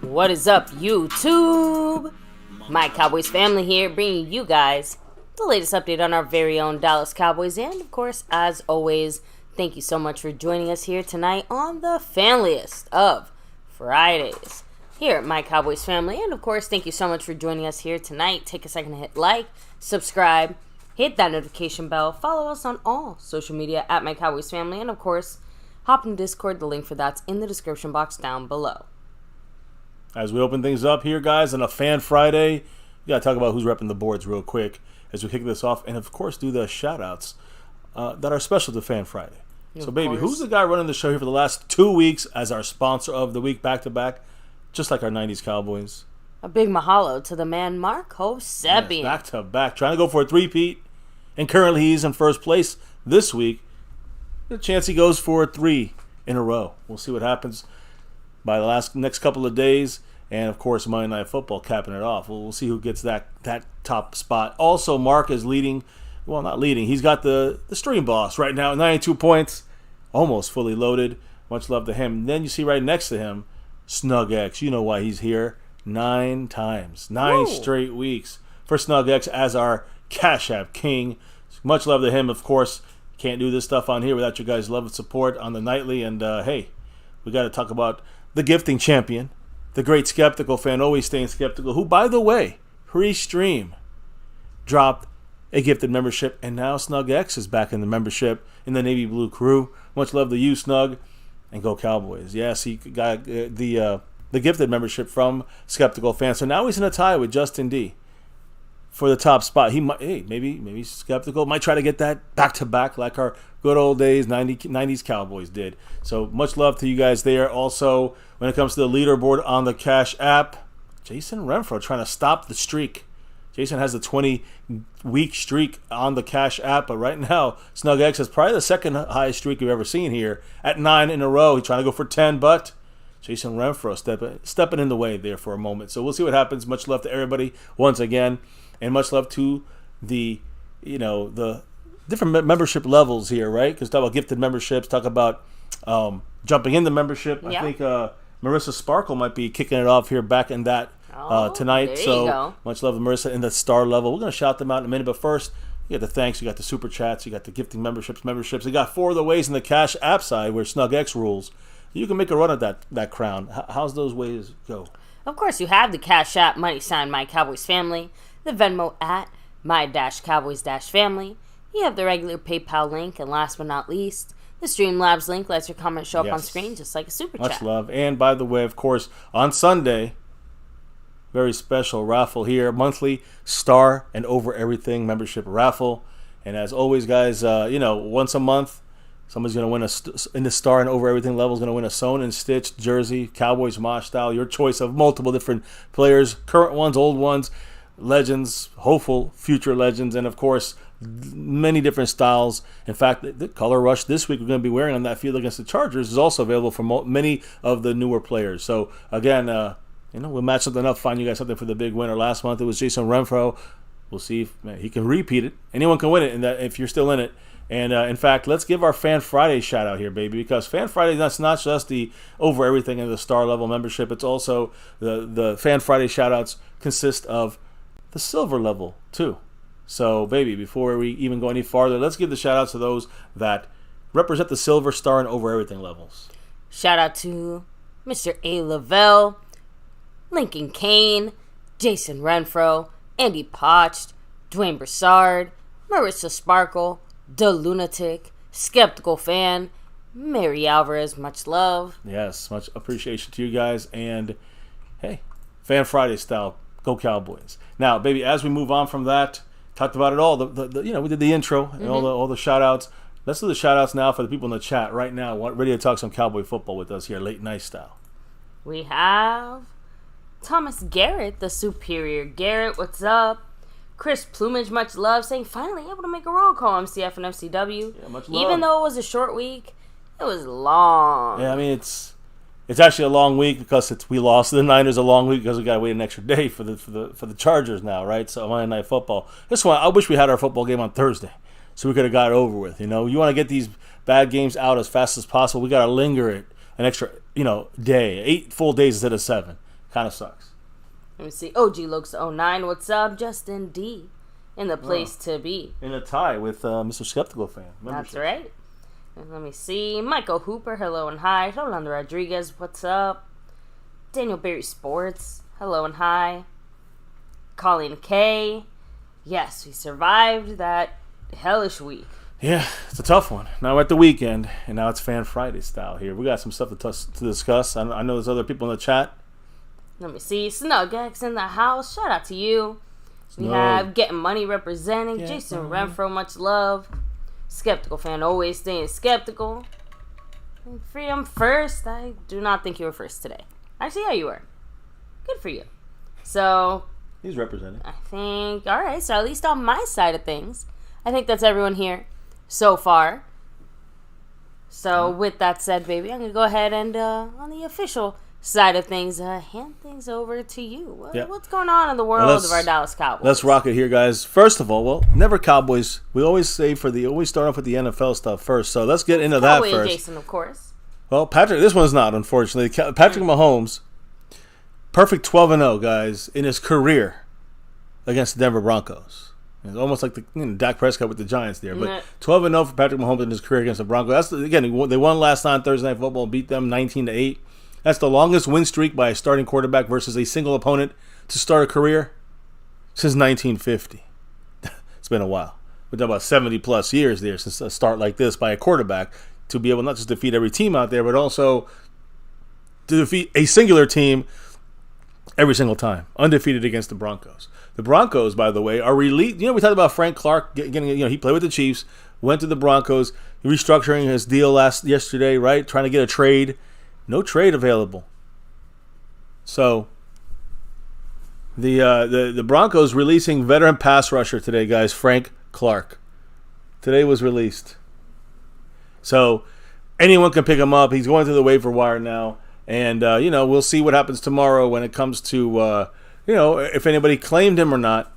What is up, YouTube? My Cowboys family here, bringing you guys the latest update on our very own Dallas Cowboys. And, of course, as always, thank you so much for joining us here tonight on the Famliest of Fridays here at My Cowboys Family. And, of course, thank you so much for joining us here tonight. Take a second to hit like, subscribe, hit that notification bell, follow us on all social media at My Cowboys Family, and, of course, hop in Discord. The link for that's in the description box down below. As we open things up here, guys, on a Fan Friday, we got to talk about who's repping the boards real quick as we kick this off. And, of course, do the shout-outs that are special to Fan Friday. So, baby, who's the guy running the show here for the last 2 weeks as our sponsor of the week back-to-back, just like our 90s Cowboys? A big mahalo to the man Marco Sebian. Yes, back-to-back, trying to go for a three-peat. And currently he's in first place this week. There's a chance he goes for 3 in a row. We'll see what happens by the next couple of days. And, of course, Monday Night Football capping it off. We'll see who gets that top spot. Also, Mark is leading. Well, not leading. He's got the stream boss right now, 92 points. Almost fully loaded. Much love to him. And then you see right next to him, Snug X. You know why he's here. 9 times. 9 straight weeks for Snug X as our Cash App King. Much love to him, of course. Can't do this stuff on here without your guys' love and support on the nightly. And, hey, we got to talk about the gifting champion. The great skeptical fan, always staying skeptical, who, by the way, pre-stream dropped a gifted membership, and now Snug X is back in the membership in the Navy Blue crew. Much love to you, Snug, and go Cowboys. Yes, he got the gifted membership from Skeptical Fan. So now he's in a tie with Justin D for the top spot. He might, maybe Skeptical might try to get that back-to-back like our good old days 90s Cowboys did. So much love to you guys there. Also, when it comes to the leaderboard on the Cash App, Jason Renfro trying to stop the streak. Jason has a 20-week streak on the Cash App, but right now, Snug X has probably the second highest streak we've ever seen here at 9 in a row. He's trying to go for 10, but Jason Renfro stepping in the way there for a moment. So we'll see what happens. Much love to everybody once again, and much love to the different membership levels here, right? Because talk about gifted memberships, talk about jumping into membership. Yeah. I think Marissa Sparkle might be kicking it off here back in that tonight. So much love to Marissa in the star level. We're going to shout them out in a minute, but first, you got the thanks, you got the super chats, you got the gifting memberships. You got 4 of the ways in the Cash App side where Snug X rules. You can make a run at that crown. How's those ways go? Of course, you have the Cash App money sign My Cowboys Family, the Venmo at My-Cowboys-Family. You have the regular PayPal link, and last but not least, the Streamlabs link lets your comments show up on screen just like a super chat. Much love. And by the way, of course, on Sunday, very special raffle here, monthly Star and Over Everything membership raffle. And as always, guys, once a month, somebody's going to win in the Star and Over Everything level is going to win a sewn and stitched jersey, Cowboys Mosh style, your choice of multiple different players, current ones, old ones, legends, hopeful future legends, and of course, many different styles. In fact, the color rush this week we're going to be wearing on that field against the Chargers is also available for many of the newer players. So again, we'll match something up, find you guys something for the big winner. Last month it was Jason Renfro. We'll see if he can repeat it. Anyone can win it, if you're still in it. And in fact, let's give our Fan Friday shout out here, baby, because Fan Friday, that's not just the Over Everything and the star level membership. It's also the Fan Friday shout outs consist of the silver level too. So, baby, before we even go any farther, let's give the shout-outs to those that represent the Silver Star and Over Everything levels. Shout-out to Mr. A. Lavelle, Lincoln Kane, Jason Renfro, Andy Potched, Dwayne Broussard, Marissa Sparkle, The Lunatic, Skeptical Fan, Mary Alvarez, much love. Yes, much appreciation to you guys. And, hey, Fan Friday style, go Cowboys. Now, baby, as we move on from that, talked about it all. We did the intro and all the shout outs. Let's do the shout outs now for the people in the chat right now. Ready to talk some Cowboy football with us here, late night style. We have Thomas Garrett, the Superior Garrett. What's up? Chris Plumage, much love, saying finally able to make a roll call MCF and FCW. Yeah, much love. Even though it was a short week, it was long. Yeah, I mean it's actually a long week because we lost the Niners a long week because we got to wait an extra day for the Chargers now, right? So Monday Night Football. This one, I wish we had our football game on Thursday so we could have got it over with. You want to get these bad games out as fast as possible. We got to linger it an extra, day, 8 full days instead of 7. Kind of sucks. Let me see. OG Lokes 09. What's up? Justin D. In the place to be. In a tie with Mr. Skeptical Fan. That's right. And let me see. Michael Hooper. Hello and hi. Rolando Rodriguez. What's up? Daniel Berry Sports. Hello and hi. Colleen K. Yes, we survived that hellish week. Yeah, it's a tough one. Now we're at the weekend, and now it's Fan Friday style here. We got some stuff to discuss. I know there's other people in the chat. Let me see. Snug X in the house. Shout out to you. We have Getting Money representing. Jason Renfro, much love. Skeptical Fan, always staying skeptical. Freedom first. I do not think you were first today. Actually, yeah, you were. Good for you. So... He's representing. I think... Alright, so at least on my side of things, I think that's everyone here so far. So, with that said, baby, I'm going to go ahead and, on the official side of things, hand things over to you. What's going on in the world of our Dallas Cowboys? Let's rock it here, guys. First of all, never Cowboys. We always start off with the NFL stuff first. So let's get into that first. Jason, of course. Well, this one's not, unfortunately. Patrick Mahomes, perfect 12-0, guys, in his career against the Denver Broncos. It's almost like Dak Prescott with the Giants there. But 12-0 for Patrick Mahomes in his career against the Broncos. They won last night, Thursday Night Football, beat them 19-8. That's the longest win streak by a starting quarterback versus a single opponent to start a career since 1950. It's been a while. We're talking about 70-plus years there since a start like this by a quarterback to be able not just defeat every team out there, but also to defeat a singular team every single time, undefeated against the Broncos. The Broncos, by the way, are released. We talked about Frank Clark getting. He played with the Chiefs, went to the Broncos, restructuring his deal yesterday, right? Trying to get a trade. No trade available. So the Broncos releasing veteran pass rusher today, guys. Frank Clark. Today was released. So anyone can pick him up. He's going to the waiver wire now. And, we'll see what happens tomorrow when it comes to, if anybody claimed him or not.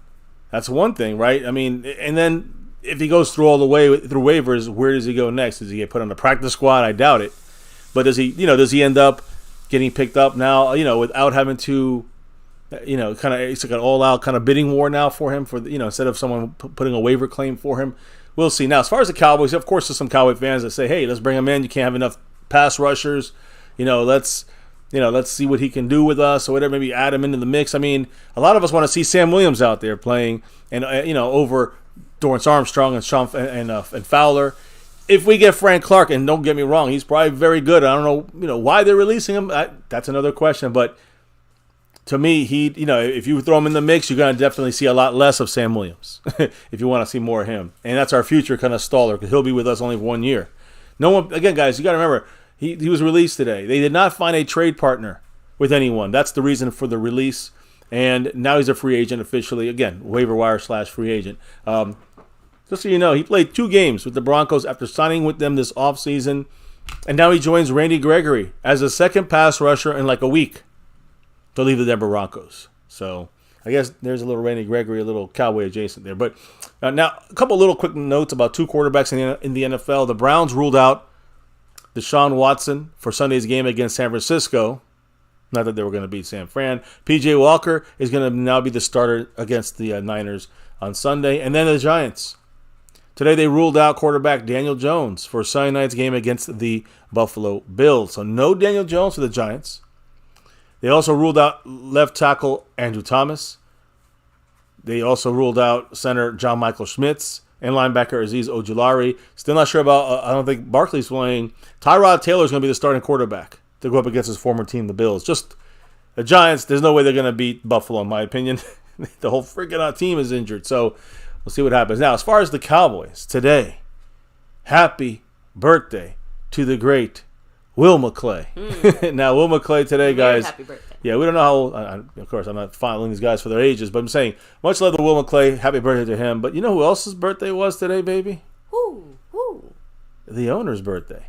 That's one thing, right? I mean, and then if he goes through all the way through waivers, where does he go next? Does he get put on the practice squad? I doubt it. But does he end up getting picked up now, without having to, it's like an all-out kind of bidding war now for him, instead of someone putting a waiver claim for him? We'll see. Now, as far as the Cowboys, of course, there's some Cowboy fans that say, hey, let's bring him in. You can't have enough pass rushers. Let's see what he can do with us or whatever. Maybe add him into the mix. I mean, a lot of us want to see Sam Williams out there playing, and over Dorrance Armstrong and Fowler. If we get Frank Clark, and don't get me wrong, he's probably very good. I don't know, why they're releasing him. That's another question. But to me, if you throw him in the mix, you're going to definitely see a lot less of Sam Williams if you want to see more of him. And that's our future kind of staller because he'll be with us only for 1 year. No one, again, guys, you got to remember. He was released today. They did not find a trade partner with anyone. That's the reason for the release. And now he's a free agent officially. Again, waiver wire / free agent. Just so you know, he played 2 games with the Broncos after signing with them this offseason. And now he joins Randy Gregory as a second pass rusher in like a week to leave the Denver Broncos. So I guess there's a little Randy Gregory, a little Cowboy adjacent there. But now a couple little quick notes about 2 quarterbacks in the NFL. The Browns ruled out Deshaun Watson for Sunday's game against San Francisco. Not that they were going to beat San Fran. P.J. Walker is going to now be the starter against the Niners on Sunday. And then the Giants. Today they ruled out quarterback Daniel Jones for Sunday night's game against the Buffalo Bills. So no Daniel Jones for the Giants. They also ruled out left tackle Andrew Thomas. They also ruled out center John Michael Schmitz and linebacker Azeez Ojulari. Still not sure about, I don't think Barkley's playing. Tyrod Taylor is going to be the starting quarterback to go up against his former team, the Bills. Just the Giants, there's no way they're going to beat Buffalo, in my opinion. The whole freaking team is injured. So we'll see what happens. Now, as far as the Cowboys, today, happy birthday to the great Will McClay. Now, Will McClay today, guys. Happy birthday. Yeah, we don't know how old. Of course, I'm not following these guys for their ages, but I'm saying much love to Will McClay. Happy birthday to him. But you know who else's birthday was today, baby? Who? The owner's birthday.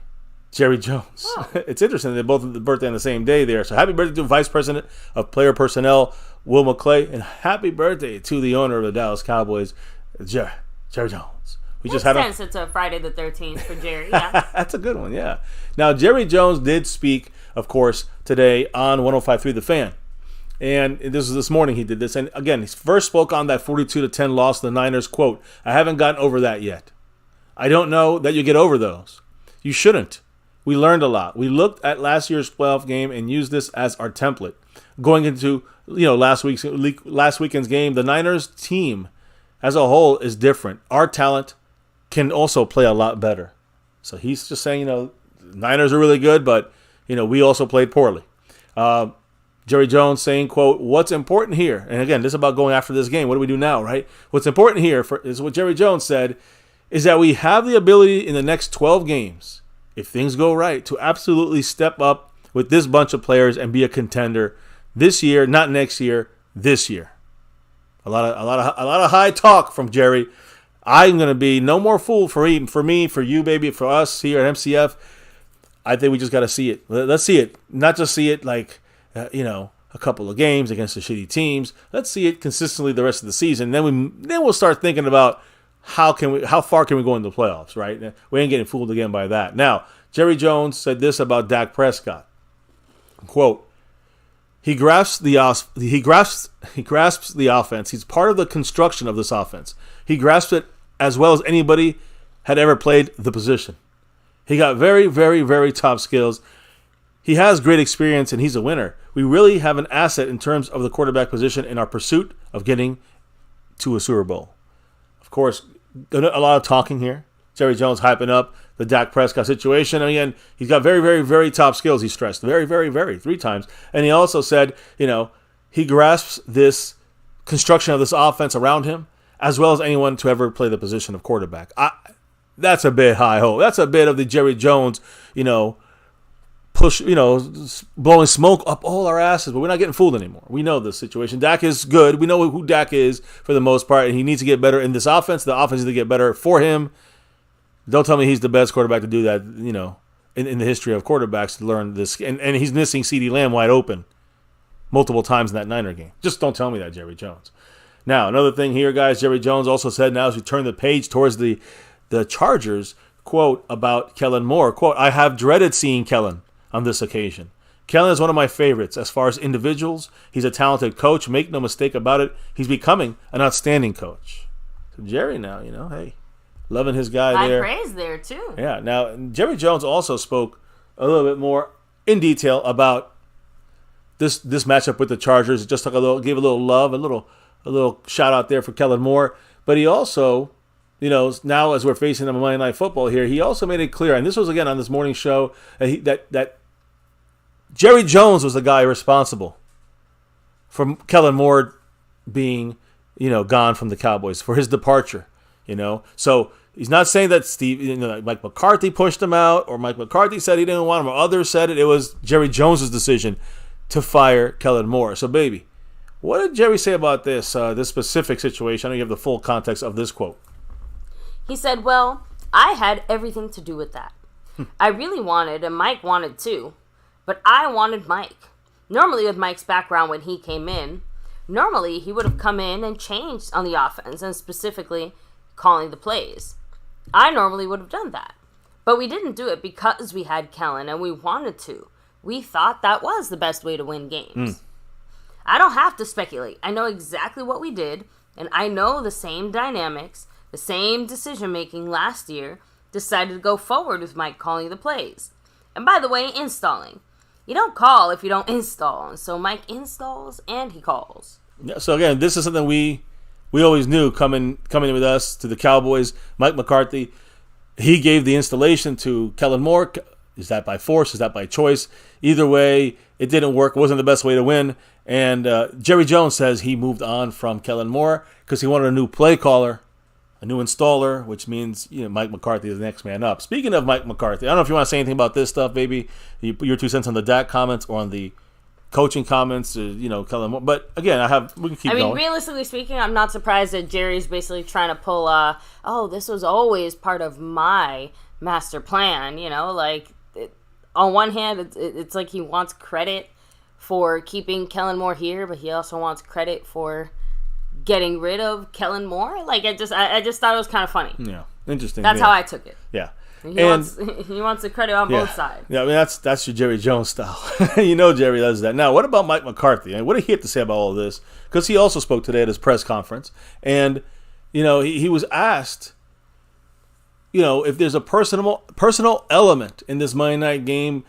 Jerry Jones. Oh. It's interesting. They're both the birthday on the same day there. So happy birthday to Vice President of Player Personnel, Will McClay, and happy birthday to the owner of the Dallas Cowboys, Jerry Jones. We just had sense it's a Friday the 13th for Jerry. Yeah. That's a good one, yeah. Now, Jerry Jones did speak, of course, today on 105.3 The Fan. And this was this morning he did this. And again, he first spoke on that 42-10 loss to the Niners. Quote, I haven't gotten over that yet. I don't know that you get over those. You shouldn't. We learned a lot. We looked at last year's playoff game and used this as our template. Going into last weekend's game, the Niners team as a whole is different. Our talent can also play a lot better. So he's just saying, Niners are really good, but we also played poorly. Jerry Jones saying, quote, what's important here, and again, this is about going after this game. What do we do now, right? What's important here is what Jerry Jones said, is that we have the ability in the next 12 games, if things go right, to absolutely step up with this bunch of players and be a contender this year, not next year, this year. A lot of high talk from Jerry. I'm going to be no more fool for me, for you, baby, for us here at MCF. I think we just got to see it. Let's see it. Not just see it like, a couple of games against the shitty teams. Let's see it consistently the rest of the season. Then we'll start thinking about how far can we go in the playoffs, right? We ain't getting fooled again by that. Now, Jerry Jones said this about Dak Prescott. Quote, he grasps the offense. He's part of the construction of this offense. He grasps it as well as anybody had ever played the position. He got very, very, very top skills. He has great experience, and he's a winner. We really have an asset in terms of the quarterback position in our pursuit of getting to a Super Bowl. Of course, a lot of talking here. Jerry Jones hyping up the Dak Prescott situation. And again, he's got very, very, very top skills, he stressed. Very, very, very, 3 times. And he also said, he grasps this construction of this offense around him, as well as anyone to ever play the position of quarterback. That's a bit high hope. That's a bit of the Jerry Jones, push, blowing smoke up all our asses, but we're not getting fooled anymore. We know this situation. Dak is good. We know who Dak is for the most part, and he needs to get better in this offense. The offense needs to get better for him. Don't tell me he's the best quarterback to do that, in the history of quarterbacks to learn this. And he's missing CeeDee Lamb wide open multiple times in that Niner game. Just don't tell me that, Jerry Jones. Now, another thing here, guys, Jerry Jones also said now as we turn the page towards the Chargers, quote, about Kellen Moore. Quote, I have dreaded seeing Kellen on this occasion. Kellen is one of my favorites as far as individuals. He's a talented coach. Make no mistake about it. He's becoming an outstanding coach. So Jerry now, hey, loving his guy there. High praise there, too. Yeah. Now, Jerry Jones also spoke a little bit more in detail about this matchup with the Chargers. Just gave a little love, a little shout out there for Kellen Moore. But he also, now as we're facing them on Monday Night Football here, he also made it clear, and this was again on this morning show, that Jerry Jones was the guy responsible for Kellen Moore being, gone from the Cowboys, for his departure, So he's not saying that Mike McCarthy pushed him out, or Mike McCarthy said he didn't want him, or others said it. It was Jerry Jones' decision to fire Kellen Moore. So, baby, what did Jerry say about this specific situation? I know you have the full context of this quote. He said, well, I had everything to do with that. I really wanted, and Mike wanted too, but I wanted Mike. Normally with Mike's background when he came in, normally he would have come in and changed on the offense and specifically calling the plays. I normally would have done that. But we didn't do it because we had Kellen and we wanted to. We thought that was the best way to win games. I don't have to speculate. I know exactly what we did, and I know the same dynamics, the same decision-making last year decided to go forward with Mike calling the plays. And by the way, installing. You don't call if you don't install. And so Mike installs and he calls. Yeah, so again, this is something we always knew coming in with us to the Cowboys. Mike McCarthy, he gave the installation to Kellen Moore. Is that by force? Is that by choice? Either way, it didn't work. It wasn't the best way to win. And Jerry Jones says he moved on from Kellen Moore because he wanted a new play caller, a new installer, which means Mike McCarthy is the next man up. Speaking of Mike McCarthy, I don't know if you want to say anything about this stuff, baby. Your 2 cents on the Dak comments or on the coaching comments, Kellen Moore. But again, we can keep going. Realistically speaking, I'm not surprised that Jerry's basically trying to pull, this was always part of my master plan, on one hand, it's like he wants credit for keeping Kellen Moore here, but he also wants credit for getting rid of Kellen Moore. I just thought it was kind of funny. Yeah, interesting. That's how I took it. Yeah. He wants the credit on both sides. Yeah, I mean, that's your Jerry Jones style. You know Jerry does that. Now, what about Mike McCarthy? What did he have to say about all of this? Because he also spoke today at his press conference. And, he was asked, if there's a personal element in this Monday night game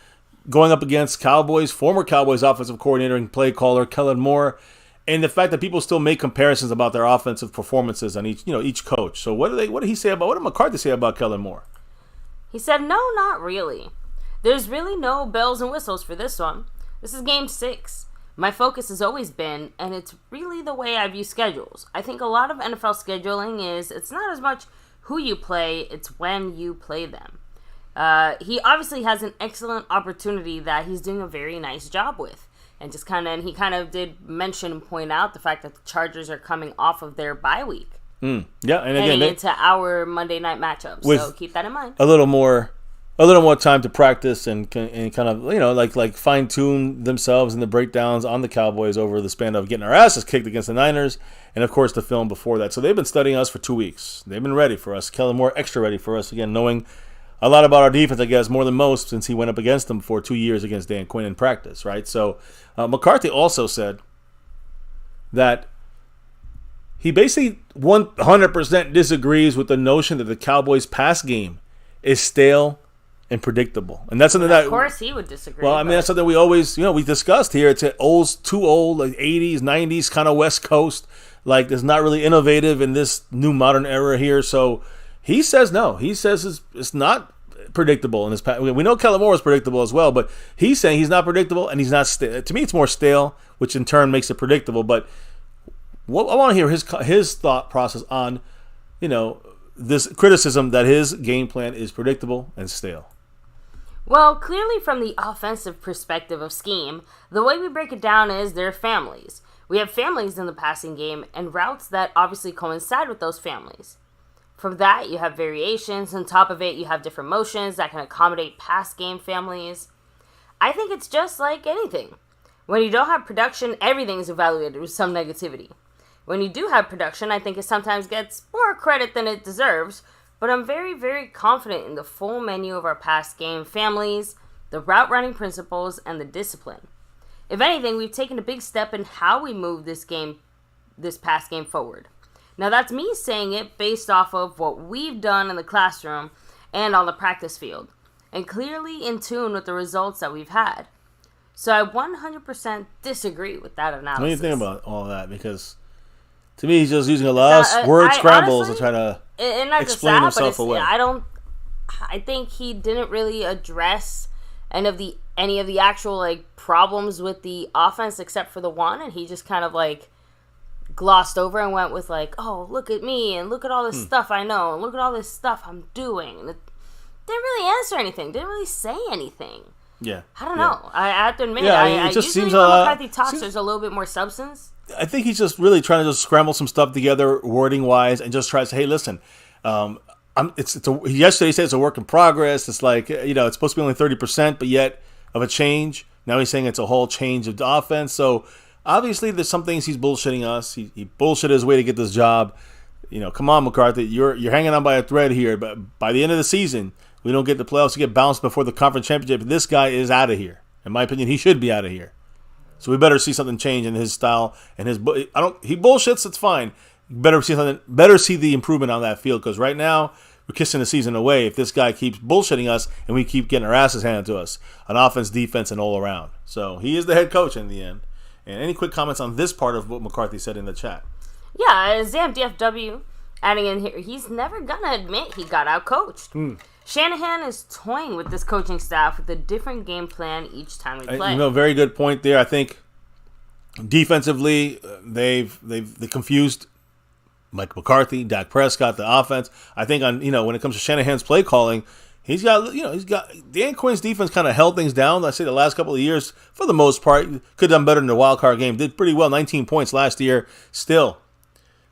going up against former Cowboys offensive coordinator and play caller Kellen Moore, and the fact that people still make comparisons about their offensive performances on each coach. So what did McCarthy say about Kellen Moore? He said, no, not really. There's really no bells and whistles for this one. This is game 6. My focus has always been, and it's really the way I view schedules. I think a lot of NFL scheduling it's not as much who you play, it's when you play them. He obviously has an excellent opportunity that he's doing a very nice job with. And he kind of did mention and point out the fact that the Chargers are coming off of their bye week. Yeah, and again, into our Monday night matchup. So keep that in mind. A little more time to practice and kind of like fine tune themselves in the breakdowns on the Cowboys over the span of getting our asses kicked against the Niners, and of course the film before that. So they've been studying us for 2 weeks. They've been ready for us. Kellen Moore extra ready for us again, knowing a lot about our defense, I guess, more than most, since he went up against them for 2 years against Dan Quinn in practice, right? So McCarthy also said that he basically 100% disagrees with the notion that the Cowboys' pass game is stale and predictable. And that's something that... Of course he would disagree. Well, I mean, that's something we always, we discussed here. It's too old, like 80s, 90s, kind of West Coast. Like, it's not really innovative in this new modern era here. So he says no. He says it's not predictable in this past. We know Kellen Moore is predictable as well, but he's saying he's not predictable and he's not stale. To me, it's more stale, which in turn makes it predictable. But I want to hear his thought process on, this criticism that his game plan is predictable and stale. Well, clearly from the offensive perspective of scheme, the way we break it down is there are families. We have families in the passing game and routes that obviously coincide with those families. From that, you have variations. On top of it, you have different motions that can accommodate pass game families. I think it's just like anything. When you don't have production, everything is evaluated with some negativity. When you do have production, I think it sometimes gets more credit than it deserves, but I'm very, very confident in the full menu of our pass game families, the route running principles, and the discipline. If anything, we've taken a big step in how we move this pass game forward. Now that's me saying it based off of what we've done in the classroom and on the practice field, and clearly in tune with the results that we've had. So I 100% disagree with that analysis. What do you think about all that? Because to me, he's just using a lot of word scrambles to try to explain himself away. I think he didn't really address any of the actual problems with the offense except for the one, and he just kind of glossed over and went with oh, look at me and look at all this stuff I know and look at all this stuff I'm doing. And it didn't really answer anything. Didn't really say anything. Yeah. I don't know. I have to admit, it just usually seems when McCarthy talks, there's a little bit more substance. I think he's just really trying to just scramble some stuff together, wording wise, and just try to say, "Hey, listen, yesterday he said it's a work in progress. It's it's supposed to be only 30%, but yet of a change. Now he's saying it's a whole change of the offense. So obviously, there's some things he's bullshitting us. He bullshitted his way to get this job. Come on, McCarthy, you're hanging on by a thread here. But by the end of the season, we don't get the playoffs. You get bounced before the conference championship. This guy is out of here. In my opinion, he should be out of here. So we better see something change in his style and his. He bullshits. It's fine. Better see the improvement on that field, because right now we're kissing the season away if this guy keeps bullshitting us and we keep getting our asses handed to us on offense, defense, and all around. So he is the head coach in the end. And any quick comments on this part of what McCarthy said in the chat? Yeah, Zam DFW adding in here, he's never gonna admit he got out coached. Shanahan is toying with this coaching staff with a different game plan each time we play. Very good point there. I think defensively, they've confused Mike McCarthy, Dak Prescott, the offense. I think when it comes to Shanahan's play calling, he's got Dan Quinn's defense kind of held things down. I say the last couple of years, for the most part, could have done better in the wild card game. Did pretty well, 19 points last year. Still,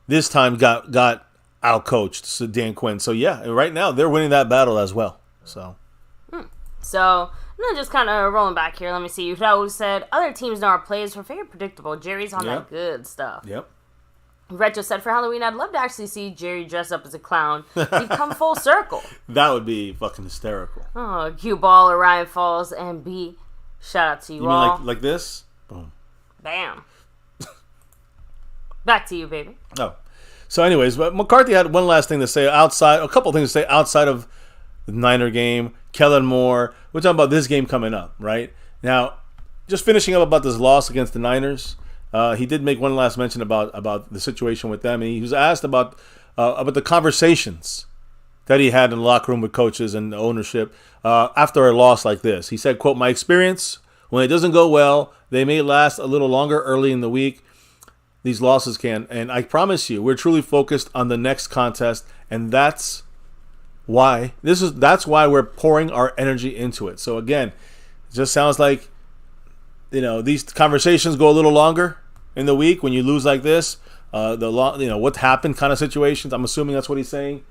this time got out-coached Dan Quinn. So, yeah, right now they're winning that battle as well. So, I'm just kind of rolling back here. Let me see. Raul said, other teams know our plays were very predictable. Jerry's on that good stuff. Yep. Retro said, for Halloween, I'd love to actually see Jerry dress up as a clown. He'd come full circle. That would be fucking hysterical. Oh, Cue Ball, Orion Falls, and B. Shout out to you all. You mean like this? Boom. Bam. Back to you, baby. Oh. So anyways, but McCarthy had one last thing to say a couple things to say outside of the Niner game, Kellen Moore. We're talking about this game coming up, right? Now, just finishing up about this loss against the Niners, he did make one last mention about the situation with them, and he was asked about the conversations that he had in the locker room with coaches and the ownership after a loss like this. He said, quote, "My experience, when it doesn't go well, they may last a little longer early in the week. These losses can, and I promise you, we're truly focused on the next contest, and that's why we're pouring our energy into it." So again, it just sounds like, these conversations go a little longer in the week when you lose like this. What happened kind of situations. I'm assuming that's what he's saying.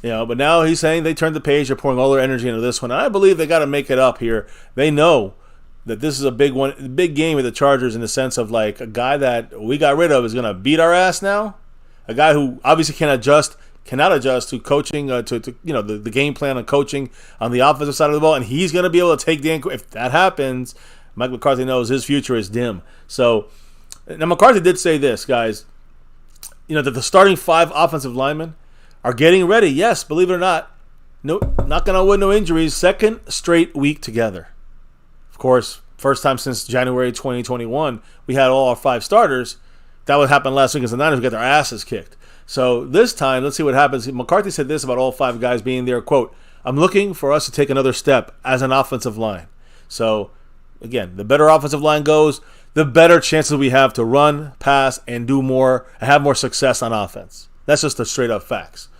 But now he's saying they turned the page. They're pouring all their energy into this one, and I believe they got to make it up here. They know that this is a big game with the Chargers in the sense of like a guy that we got rid of is going to beat our ass now. A guy who obviously cannot adjust to coaching, the game plan on coaching on the offensive side of the ball, and he's going to be able to take if that happens, Mike McCarthy knows his future is dim. So now McCarthy did say this, guys, that the starting 5 offensive linemen are getting ready. Yes, believe it or not, no, not going to win, no injuries. Second straight week together. Of course, first time since January 2021, we had all our 5 starters. That would happen last week against the Niners. We got their asses kicked. So this time, let's see what happens. McCarthy said this about all 5 guys being there, quote, "I'm looking for us to take another step as an offensive line." So, again, the better offensive line goes, the better chances we have to run, pass, and do more, and have more success on offense. That's just the straight-up facts.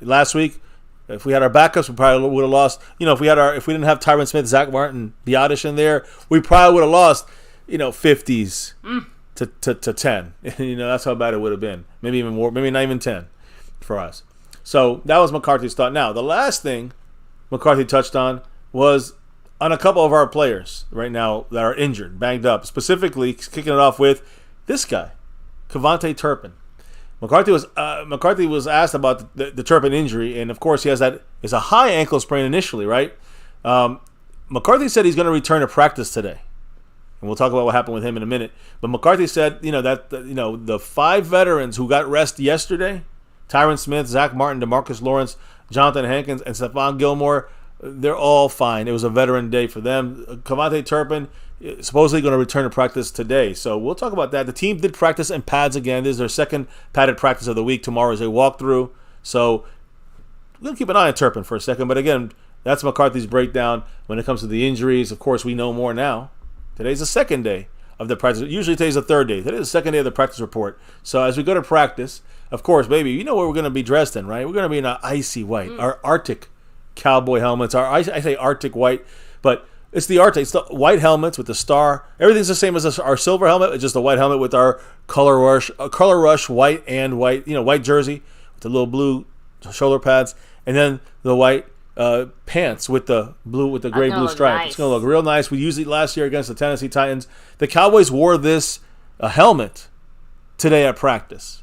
Last week, if we had our backups, we probably would have lost. If we didn't have Tyron Smith, Zach Martin, Biotish in there, we probably would have lost, 50s to 10. That's how bad it would have been. Maybe even more, maybe not even 10 for us. So that was McCarthy's thought. Now, the last thing McCarthy touched on was on a couple of our players right now that are injured, banged up. Specifically, kicking it off with this guy, Kevontae Turpin. McCarthy was asked about the Turpin injury, and of course he has it's a high ankle sprain initially, right? McCarthy said he's going to return to practice today, and we'll talk about what happened with him in a minute. But McCarthy said, the 5 veterans who got rest yesterday, Tyron Smith, Zach Martin, DeMarcus Lawrence, Jonathan Hankins, and Stephon Gilmore, they're all fine. It was a veteran day for them. Kevontae Turpin supposedly going to return to practice today. So we'll talk about that. The team did practice in pads again. This is their second padded practice of the week. Tomorrow is a walkthrough. So we're going to keep an eye on Turpin for a second. But again, that's McCarthy's breakdown when it comes to the injuries. Of course, we know more now. Today's the second day of the practice. Usually today's the third day. Today's the second day of the practice report. So as we go to practice, of course, baby, you know what we're going to be dressed in, right? We're going to be in an icy white, our Arctic cowboy helmets. I say Arctic white, but it's the Arctic. It's the white helmets with the star. Everything's the same as our silver helmet. It's just a white helmet with our color rush white and white, white jersey with the little blue shoulder pads, and then the white pants with the gray blue stripe. Nice. It's going to look real nice. We used it last year against the Tennessee Titans. The Cowboys wore this helmet today at practice.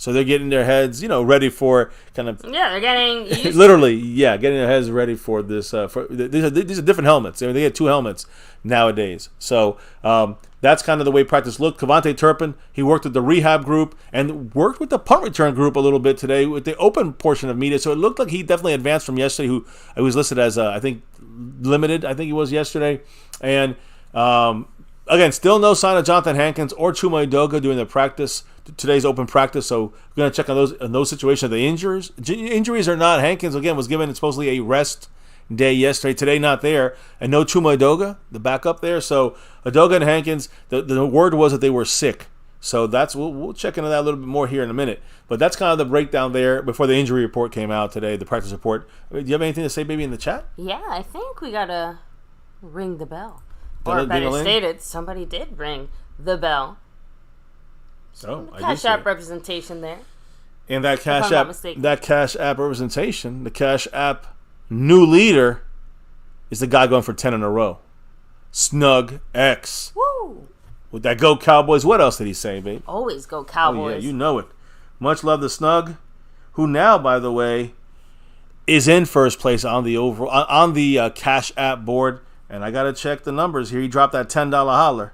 So they're getting their heads, ready for kind of... Yeah, they're getting... literally, getting their heads ready for this. These are different helmets. They get 2 helmets nowadays. So that's kind of the way practice looked. Kevontae Turpin, he worked with the rehab group and worked with the punt return group a little bit today with the open portion of media. So it looked like he definitely advanced from yesterday, who was listed as, I think, limited. I think he was yesterday. And... again, still no sign of Jonathan Hankins or Chuma Edoga doing today's open practice. So we're going to check on those situations. The injuries are not. Hankins, again, was given supposedly a rest day yesterday. Today, not there. And no Chuma Edoga, the backup there. So Edoga and Hankins, the word was that they were sick. So we'll check into that a little bit more here in a minute. But that's kind of the breakdown there before the injury report came out today, the practice report. Do you have anything to say, baby, in the chat? Yeah, I think we got to ring the bell. Or better stated, somebody did ring the bell. So Cash App representation there. And that Cash App representation, the Cash App new leader is the guy going for 10 in a row. Snug X. Woo! with that Go Cowboys. What else did he say, babe? Always Go Cowboys. Oh, yeah, you know it. Much love to Snug, who now, by the way, is in first place on the Cash App board. And I got to check the numbers here. He dropped that $10 holler.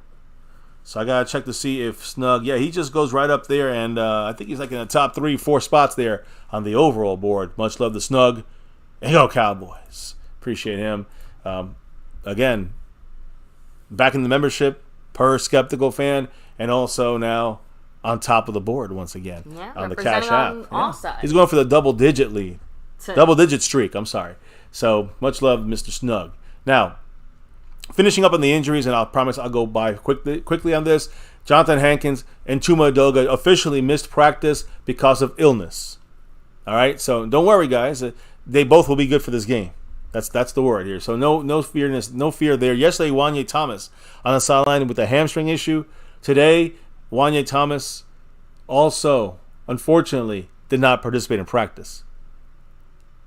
So I got to check to see if Snug, he just goes right up there. And I think he's like in the top 3-4 spots there on the overall board. Much love to Snug. And Go Cowboys. Appreciate him. Again, back in the membership per Skeptical Fan. And also now on top of the board once again. Yeah, on the Cash App. All sides. He's going for the double-digit lead. Double-digit streak, I'm sorry. So much love, Mr. Snug. Now, finishing up on the injuries, and I promise I'll go by quickly on this. Jonathan Hankins and Chuma Edoga officially missed practice because of illness. All right, so don't worry, guys. They both will be good for this game. That's the word here. So no fear there. Yesterday, Wanye Thomas on the sideline with a hamstring issue. Today, Wanye Thomas also, unfortunately, did not participate in practice.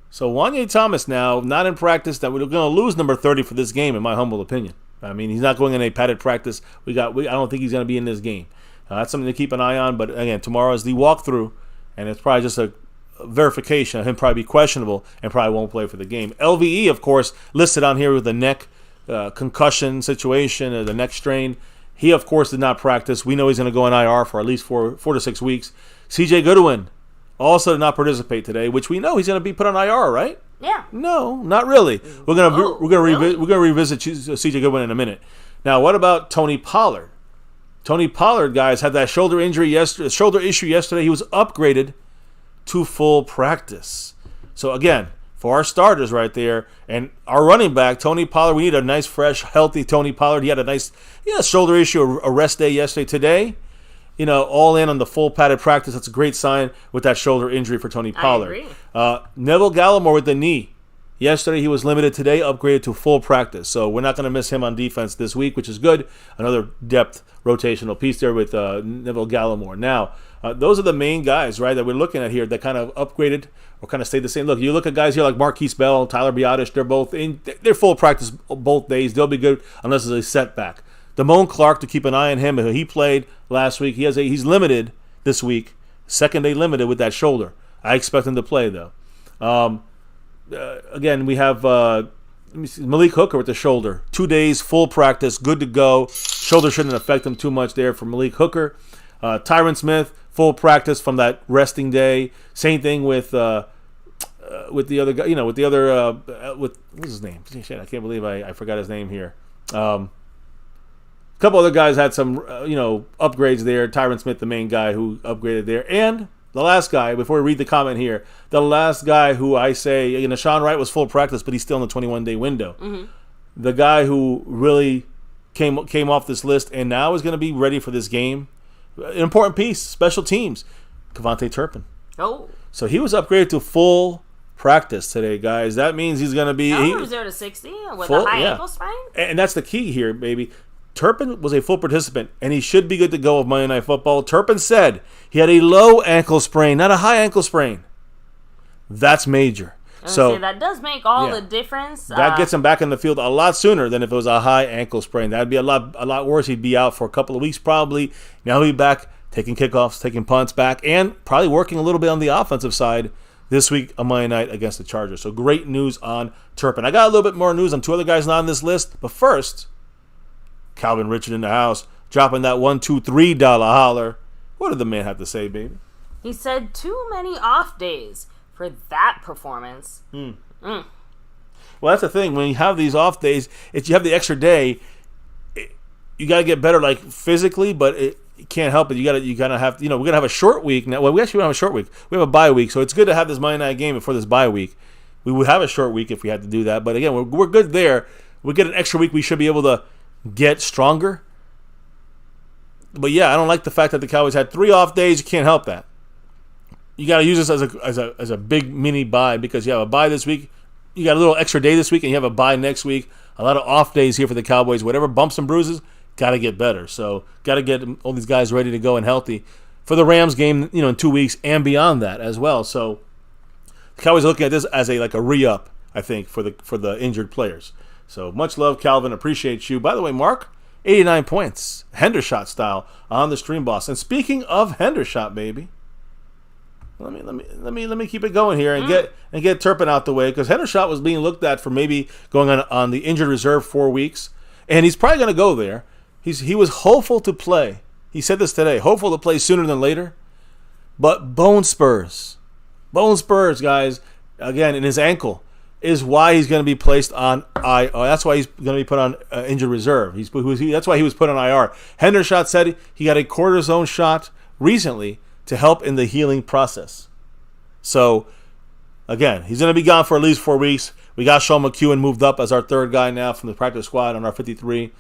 So Wanye Thomas now not in practice. That we're going to lose number 30 for this game, in my humble opinion. I mean, he's not going in a padded practice. I don't think he's going to be in this game. That's something to keep an eye on. But again, tomorrow is the walkthrough, and it's probably just a verification of him probably be questionable and probably won't play for the game. LVE, of course, listed on here with the neck concussion situation, the neck strain. He, of course, did not practice. We know he's going to go on IR for at least 4 to 6 weeks. CJ Goodwin also did not participate today, which we know he's going to be put on IR, right? Yeah. No, not really. We're gonna revisit CJ Goodwin in a minute. Now, what about Tony Pollard? Tony Pollard, guys, had that shoulder issue yesterday. He was upgraded to full practice. So again, for our starters right there, and our running back Tony Pollard, we need a nice, fresh, healthy Tony Pollard. He had a nice, shoulder issue, a rest day yesterday. Today, all in on the full padded practice. That's a great sign with that shoulder injury for Tony Pollard. I agree. Neville Gallimore with the knee. Yesterday he was limited. Today upgraded to full practice. So we're not going to miss him on defense this week, which is good. Another depth rotational piece there with Neville Gallimore. Now, those are the main guys, right, that we're looking at here that kind of upgraded or kind of stayed the same. Look, you look at guys here like Marquise Bell, Tyler Biotish. They're both in. They're full practice both days. They'll be good unless there's a setback. Damone Clark, to keep an eye on him. He played last week. He's limited this week. Second day limited with that shoulder. I expect him to play, though. Again, we have Malik Hooker with the shoulder. 2 days, full practice, good to go. Shoulder shouldn't affect him too much there for Malik Hooker. Tyron Smith, full practice from that resting day. Same thing with the other guy. What's his name? Shit, I can't believe I forgot his name here. A couple other guys had some, upgrades there. Tyron Smith, the main guy who upgraded there. And the last guy, before we read the comment here, the last guy who I say, Sean Wright was full practice, but he's still in the 21-day window. Mm-hmm. The guy who really came off this list and now is going to be ready for this game. An important piece, special teams, Kevontae Turpin. Oh. So he was upgraded to full practice today, guys. That means he's going to be... He was 0 to 60 with a high ankle sprain? And that's the key here, baby. Turpin was a full participant, and he should be good to go with Monday Night Football. Turpin said he had a low ankle sprain, not a high ankle sprain. That's major. So that does make all the difference. That gets him back in the field a lot sooner than if it was a high ankle sprain. That'd be a lot worse. He'd be out for a couple of weeks probably. Now he'll be back taking kickoffs, taking punts back, and probably working a little bit on the offensive side this week on Monday night against the Chargers. So great news on Turpin. I got a little bit more news on 2 other guys not on this list, but first, Calvin Richard in the house, dropping that $1, $2, $3 holler. What did the man have to say, baby? He said too many off days for that performance. Well, that's the thing. When you have these off days, if you have the extra day, you got to get better, like physically, but you can't help it. You gotta have. We're gonna have a short week now. Well, we actually don't have a short week. We have a bye week, so it's good to have this Monday night game before this bye week. We would have a short week if we had to do that, but again, we're good there. We get an extra week. We should be able to get stronger. But yeah, I don't like the fact that the Cowboys had 3 off days. You can't help that. You got to use this as a big mini bye because you have a bye this week. You got a little extra day this week, and you have a bye next week. A lot of off days here for the Cowboys. Whatever bumps and bruises, got to get better. So got to get all these guys ready to go and healthy for the Rams game, in 2 weeks and beyond that as well. So the Cowboys are looking at this as a re-up, I think, for the injured players. So much love, Calvin. Appreciate you. By the way, Mark 89 points, Hendershot style, on the Stream Boss. And speaking of Hendershot, baby, let me keep it going here and get Turpin out the way, because Hendershot was being looked at for maybe going on the injured reserve 4 weeks, and he's probably going to go there. He was hopeful to play. He said this today, hopeful to play sooner than later, but bone spurs, guys, again in his ankle, is why he's going to be placed on IR. That's why he's going to be put on injured reserve. That's why he was put on IR. Hendershot said he got a cortisone shot recently to help in the healing process. So, again, he's going to be gone for at least 4 weeks. We got Sean McEwen moved up as our third guy now from the practice squad on our 53.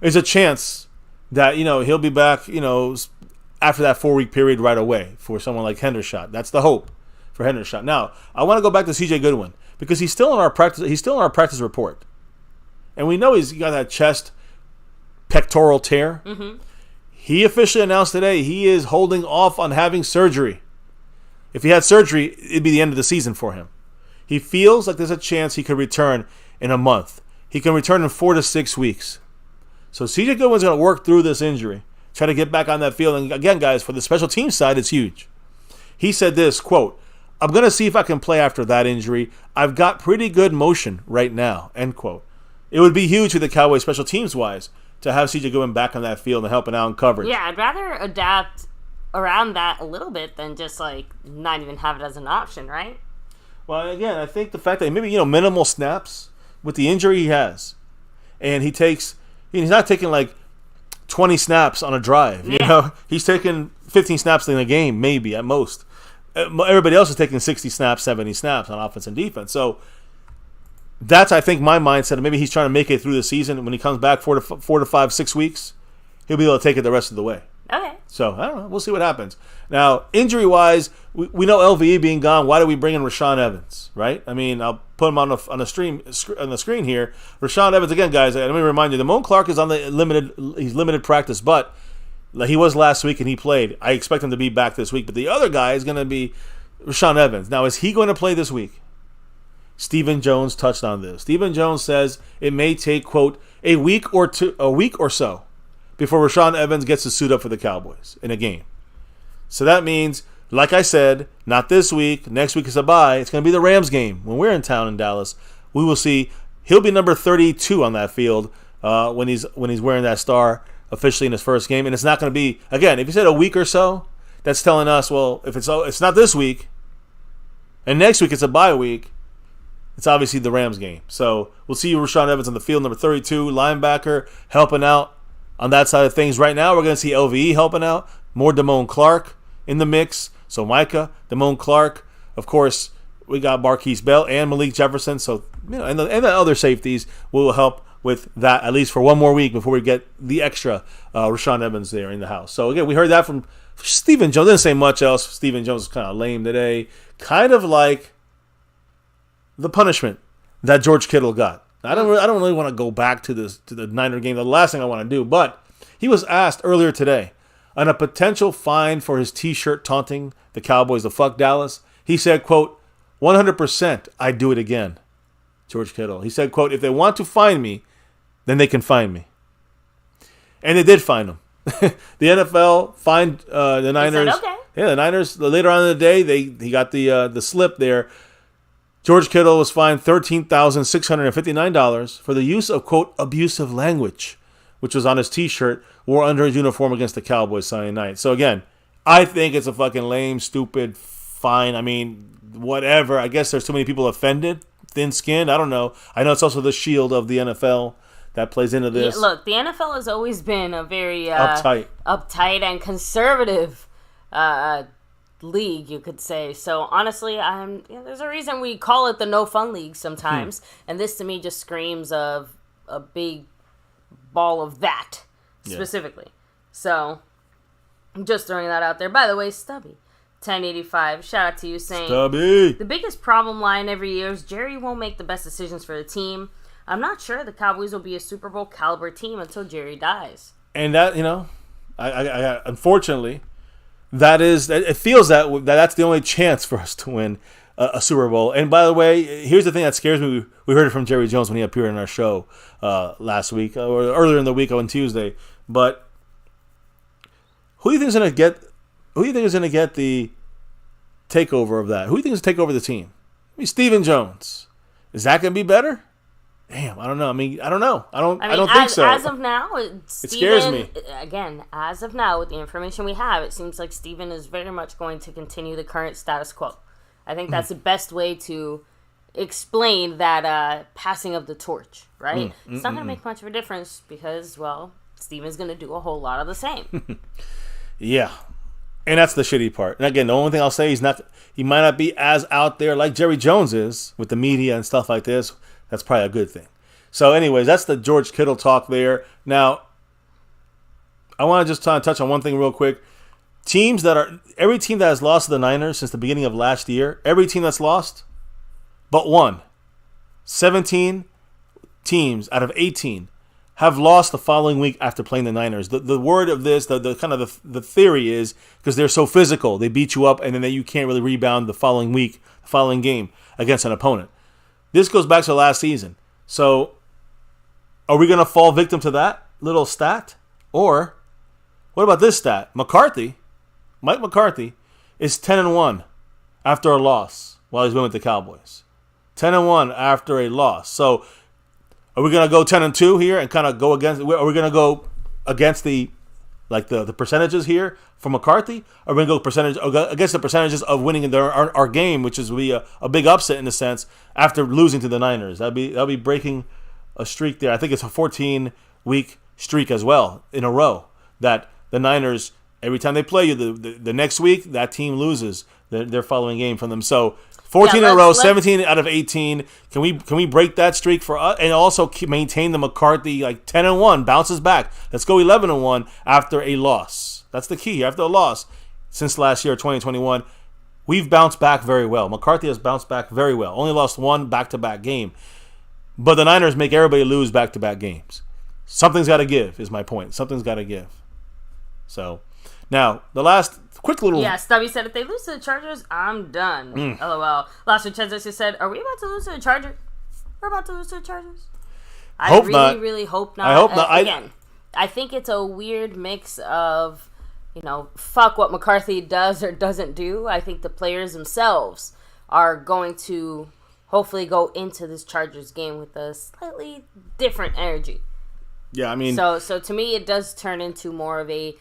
There's a chance that, he'll be back, after that 4-week period right away for someone like Hendershot. That's the hope for Hendershot. Now, I want to go back to CJ Goodwin, because he's still in our practice report. And we know he's got that chest pectoral tear. Mm-hmm. He officially announced today he is holding off on having surgery. If he had surgery, it'd be the end of the season for him. He feels like there's a chance he could return in a month. He can return in 4 to 6 weeks. So CJ Goodwin's going to work through this injury, try to get back on that field. And again, guys, for the special teams side, it's huge. He said this, quote, "I'm going to see if I can play after that injury. I've got pretty good motion right now," end quote. It would be huge for the Cowboys special teams-wise to have CJ Goodwin back on that field and helping out in coverage. Yeah, I'd rather adapt around that a little bit than just, not even have it as an option, right? Well, again, I think the fact that maybe, minimal snaps with the injury he has, and he's not taking, 20 snaps on a drive, He's taking 15 snaps in a game, maybe, at most. Everybody else is taking 60 snaps, 70 snaps on offense and defense. So that's, I think, my mindset. Maybe he's trying to make it through the season. When he comes back 4 to 5, 6 weeks, he'll be able to take it the rest of the way. Okay. So, I don't know. We'll see what happens. Now, injury-wise, we know LVE being gone. Why do we bring in Rashaan Evans, right? I mean, I'll put him on the screen here. Rashaan Evans, again, guys, let me remind you, Damone Clark is on the limited practice, but he was last week and he played. I expect him to be back this week, but the other guy is going to be Rashaan Evans. Now, is he going to play this week? Stephen Jones touched on this. Stephen Jones says it may take, quote, a week or so before Rashaan Evans gets to suit up for the Cowboys in a game. So that means, like I said, not this week. Next week is a bye. It's going to be the Rams game when we're in town in Dallas. We will see. He'll be number 32 on that field when he's wearing that star officially in his first game. And it's not going to be, again, if you said a week or so, that's telling us, well, if it's not this week, and next week it's a bye week, it's obviously the Rams game. So we'll see Rashaan Evans on the field, number 32, linebacker, helping out on that side of things. Right now, we're going to see LVE helping out. More Damone Clark in the mix. So Micah, Damone Clark. Of course, we got Marquise Bell and Malik Jefferson. So, and the other safeties will help with that at least for one more week before we get the extra Rashaan Evans there in the house. So, again, we heard that from Stephen Jones. Didn't say much else. Stephen Jones is kind of lame today. Kind of like the punishment that George Kittle got. I don't really want to go back to the Niner game. The last thing I want to do, but he was asked earlier today on a potential fine for his T-shirt taunting the Cowboys to fuck Dallas. He said, quote, 100% I'd do it again. George Kittle. He said, quote, if they want to fine me, then they can fine me. And they did fine him. The NFL fined the Niners. He said, okay. Yeah, the Niners, later on in the day, he got the slip there. George Kittle was fined $13,659 for the use of, quote, abusive language, which was on his T-shirt, wore under his uniform against the Cowboys Sunday night. So, again, I think it's a fucking lame, stupid fine. I mean, whatever. I guess there's too many people offended, thin-skinned. I don't know. I know it's also the shield of the NFL that plays into this. Yeah, look, the NFL has always been a very uptight and conservative league, you could say. So honestly, there's a reason we call it the no fun league sometimes, and this to me just screams of a big ball of that specifically. So I'm just throwing that out there. By the way, Stubby 1085, shout out to you, saying Stubby, the biggest problem line every year is Jerry won't make the best decisions for the team. I'm not sure the Cowboys will be a Super Bowl caliber team until Jerry dies. And that, I unfortunately, it feels that's the only chance for us to win a Super Bowl. And by the way, here's the thing that scares me. We heard it from Jerry Jones when he appeared in our show last week or earlier in the week on Tuesday. But who do you think is going to get? Who do you think is going to get the takeover of that? Who do you think is going to take over the team? I mean, Stephen Jones. Is that going to be better? Damn, I don't know. I mean, I don't know. I don't think so. As of now, it scares me. Again, as of now, with the information we have, it seems like Steven is very much going to continue the current status quo. I think that's the best way to explain that passing of the torch, right? It's not going to make much of a difference because, well, Steven's going to do a whole lot of the same. Yeah. And that's the shitty part. And again, the only thing I'll say is he might not be as out there like Jerry Jones is with the media and stuff like this. That's probably a good thing. So anyways, that's the George Kittle talk there. Now, I want to just touch on one thing real quick. Every team that has lost to the Niners since the beginning of last year, every team that's lost, but one, 17 teams out of 18 have lost the following week after playing the Niners. The word of this, the kind of the theory is because they're so physical, they beat you up and then you can't really rebound the following week, the following game against an opponent. This goes back to last season. So, are we going to fall victim to that little stat? Or, what about this stat? Mike McCarthy, is 10-1 after a loss while he's been with the Cowboys. 10-1 after a loss. So, are we going to go 10-2 here and kind of go against? Are we going to go against the percentages here for McCarthy? Or are we going to go against the percentages of winning our game, which is be a big upset in a sense after losing to the Niners? That'll be breaking a streak there. I think it's a 14-week streak as well in a row that the Niners, every time they play you, the next week that team loses their following game from them. So 14 in a row, 17 out of 18. Can we break that streak for us and also maintain the McCarthy 10-1 bounces back? Let's go 11-1 after a loss. That's the key. After a loss since last year, 2021, we've bounced back very well. McCarthy has bounced back very well. Only lost one back-to-back game, but the Niners make everybody lose back-to-back games. Something's got to give. Is my point. Something's got to give. So now the last. Quick little... Yeah, Stubby said, if they lose to the Chargers, I'm done. LOL. Last week, Chenzis said, are we about to lose to the Chargers? We're about to lose to the Chargers? I really hope not. I hope not. Again, I think it's a weird mix of, fuck what McCarthy does or doesn't do. I think the players themselves are going to hopefully go into this Chargers game with a slightly different energy. Yeah, I mean... So to me, it does turn into more of a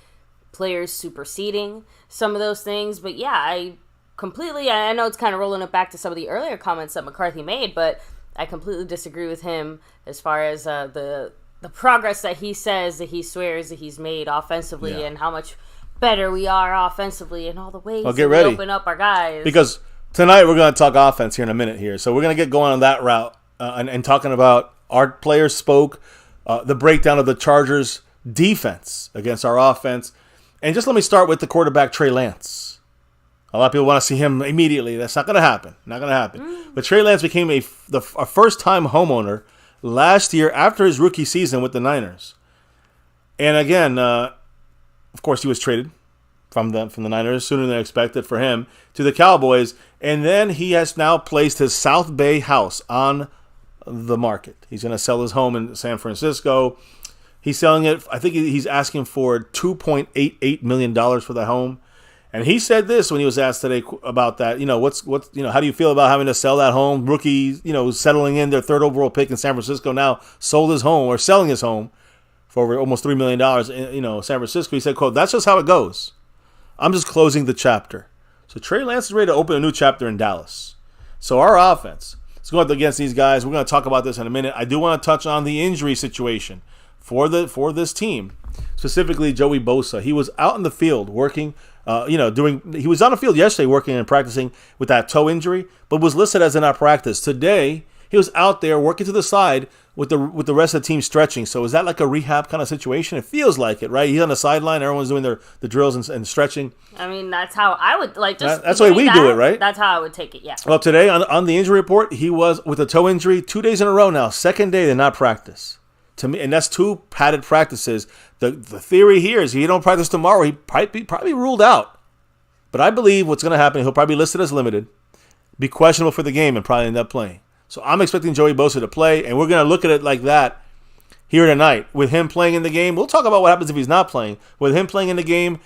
players superseding some of those things. But yeah, I know it's kind of rolling it back to some of the earlier comments that McCarthy made, but I completely disagree with him as far as the progress that he says that he swears that he's made offensively and how much better we are offensively and all the ways we open up our guys. Because tonight we're going to talk offense here in a minute here. So we're going to get going on that route and talking about our players spoke, the breakdown of the Chargers defense against our offense. And just let me start with the quarterback, Trey Lance. A lot of people want to see him immediately. That's not going to happen. But Trey Lance became a first-time homeowner last year after his rookie season with the Niners. And again, of course, he was traded from the Niners sooner than expected for him to the Cowboys. And then he has now placed his South Bay house on the market. He's going to sell his home in San Francisco. He's selling it. I think he's asking for $2.88 million for the home. And he said this when he was asked today about that. How do you feel about having to sell that home? Rookie, settling in their third overall pick in San Francisco now sold his home or selling his home for over almost $3 million in, San Francisco. He said, quote, that's just how it goes. I'm just closing the chapter. So Trey Lance is ready to open a new chapter in Dallas. So our offense is going up against these guys. We're going to talk about this in a minute. I do want to touch on the injury situation for this team, specifically Joey Bosa. He was out in the field working, he was on the field yesterday working and practicing with that toe injury, but was listed as in our practice. Today, he was out there working to the side with the rest of the team stretching. So is that like a rehab kind of situation? It feels like it, right? He's on the sideline. Everyone's doing the drills and stretching. I mean, that's how I would that's the way we do it, right? That's how I would take it, yeah. Well, today on the injury report, he was with a toe injury 2 days in a row now. Second day, did not practice. To me, and that's 2 padded practices. The theory here is if he don't practice tomorrow, he probably ruled out. But I believe what's going to happen, he'll probably be listed as limited. be questionable for the game and probably end up playing. So I'm expecting Joey Bosa to play, and we're going to look at it like that here tonight. With him playing in the game, we'll talk about what happens if he's not playing. With him playing in the game,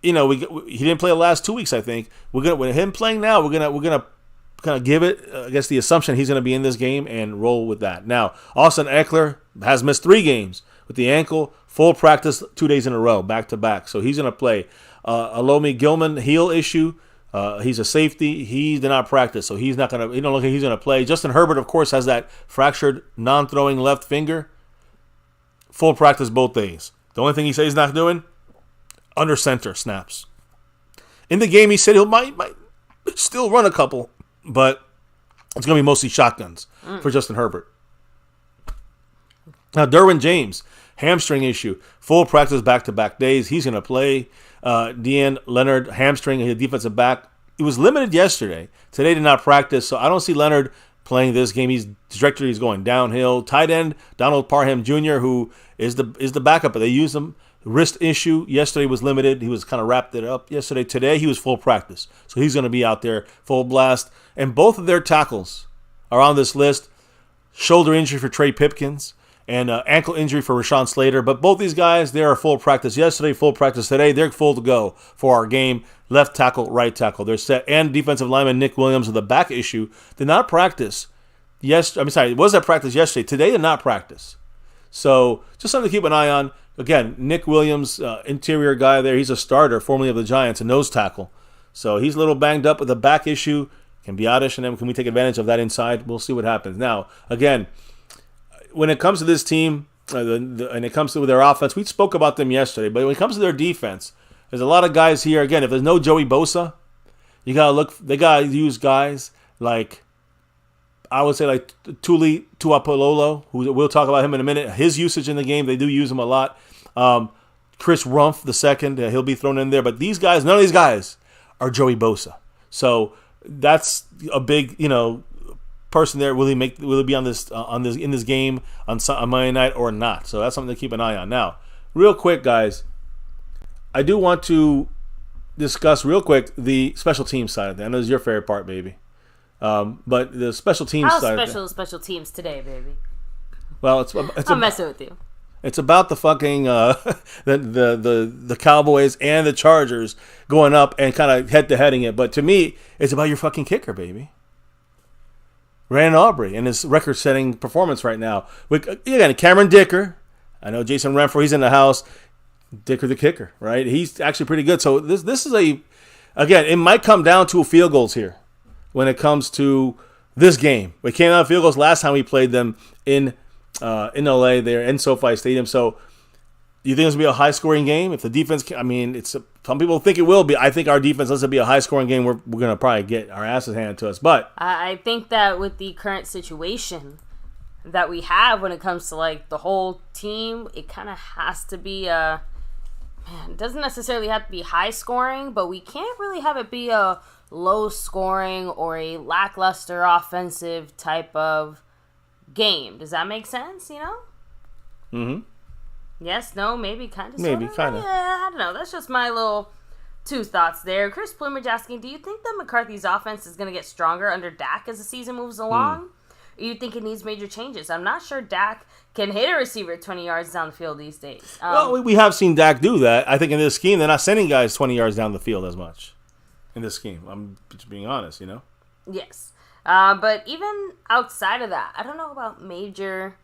he didn't play the last 2 weeks, I think. With him playing now, we're gonna kind of give it, I guess, the assumption he's going to be in this game and roll with that. Now, Austin Eckler has missed 3 games with the ankle, full practice 2 days in a row, back to back. So he's going to play. Alomi Gilman, heel issue. He's a safety. He did not practice, so he's not going to. You don't look like he's going to play. Justin Herbert, of course, has that fractured, non-throwing left finger. Full practice both days. The only thing he says he's not doing, under center snaps. In the game, he said he might still run a couple, but it's going to be mostly shotguns for Justin Herbert. Now, Derwin James, hamstring issue. Full practice back-to-back days. He's going to play. Dean Leonard, hamstring, his defensive back. He was limited yesterday. Today did not practice, so I don't see Leonard playing this game. His trajectory is going downhill. Tight end, Donald Parham Jr., who is the backup, but they used him. Wrist issue. Yesterday was limited. He was kind of wrapped it up yesterday. Today he was full practice, so he's going to be out there full blast. And both of their tackles are on this list. Shoulder injury for Trey Pipkins and ankle injury for Rashawn Slater. But both these guys, they are full practice yesterday, full practice today. They're full to go for our game. Left tackle, right tackle. They're set. And defensive lineman Nick Williams with a back issue did not practice. It was at practice yesterday. Today did not practice. So just something to keep an eye on. Again, Nick Williams, interior guy there. He's a starter, formerly of the Giants, a nose tackle. So he's a little banged up with a back issue. Can be oddish, and then can we take advantage of that inside? We'll see what happens. Now, again, when it comes to this team, and it comes to their offense, we spoke about them yesterday, but when it comes to their defense, there's a lot of guys here. Again, if there's no Joey Bosa, they got to use guys like, I would say, like Tuli Tuapololo, who we'll talk about him in a minute. His usage in the game, they do use him a lot. Chris Rumph, the second, he'll be thrown in there. But these guys, none of these guys are Joey Bosa. So that's a big, person there. Will he be on this in this game on Monday night or not? So that's something to keep an eye on. Now, real quick, guys, I do want to discuss real quick the special teams side of that. I know this is your favorite part, baby. But the special teams side. How special special teams today, baby? Well, it's I'm messing with you. It's about the fucking the Cowboys and the Chargers going up and kind of head-to-heading it. But to me, it's about your fucking kicker, baby. Brandon Aubrey and his record-setting performance right now. Again, Cameron Dicker. I know Jason Renfro, he's in the house. Dicker the kicker, right? He's actually pretty good. So this is again, it might come down to field goals here when it comes to this game. We came out of field goals last time we played them in LA there in SoFi Stadium. So you think it's going to be a high-scoring game? If the defense, some people think it will be. I think our defense, unless it be a high-scoring game, we're going to probably get our asses handed to us. But I think that with the current situation that we have when it comes to like the whole team, it kind of has to be it doesn't necessarily have to be high-scoring, but we can't really have it be a low-scoring or a lackluster offensive type of game. Does that make sense, Mm-hmm. Yes, no, maybe, kind of, maybe, kind of. Yeah, I don't know. That's just my little 2 thoughts there. Chris Plumage asking, do you think that McCarthy's offense is going to get stronger under Dak as the season moves along? Or you think it needs major changes? I'm not sure Dak can hit a receiver 20 yards down the field these days. Well, we have seen Dak do that. I think in this scheme, they're not sending guys 20 yards down the field as much in this scheme. I'm just being honest, Yes. But even outside of that, I don't know about major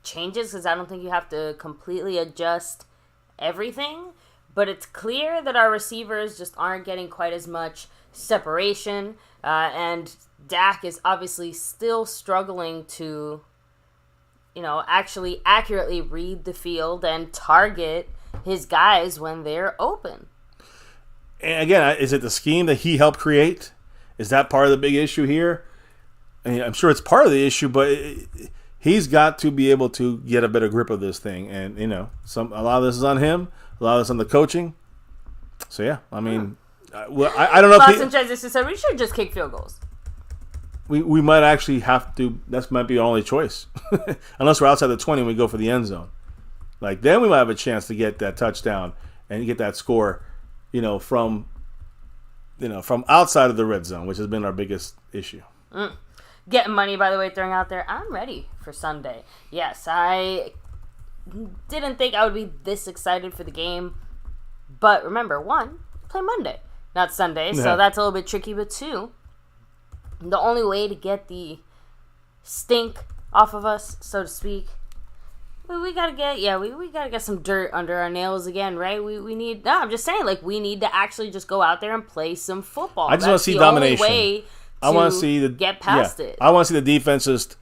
changes because I don't think you have to completely adjust everything. But it's clear that our receivers just aren't getting quite as much separation. And Dak is obviously still struggling to, actually accurately read the field and target his guys when they're open. And again, is it the scheme that he helped create? Is that part of the big issue here? I'm sure it's part of the issue, but he's got to be able to get a better grip of this thing. And, a lot of this is on him. A lot of this on the coaching. So, yeah, I mean, I don't know. Boston Transition said we should just kick field goals. We might actually have to. That might be our only choice. Unless we're outside the 20 and we go for the end zone. Then we might have a chance to get that touchdown and get that score, from from outside of the red zone, which has been our biggest issue. Getting money, by the way, throwing out there. I'm ready for Sunday. Yes, I didn't think I would be this excited for the game. But remember, 1, play Monday, not Sunday. So that's a little bit tricky. But 2, the only way to get the stink off of us, so to speak, we gotta get some dirt under our nails again, right? We need. No, I'm just saying, we need to actually just go out there and play some football. I just want to see domination. I want to see get past it. I want to see the defense just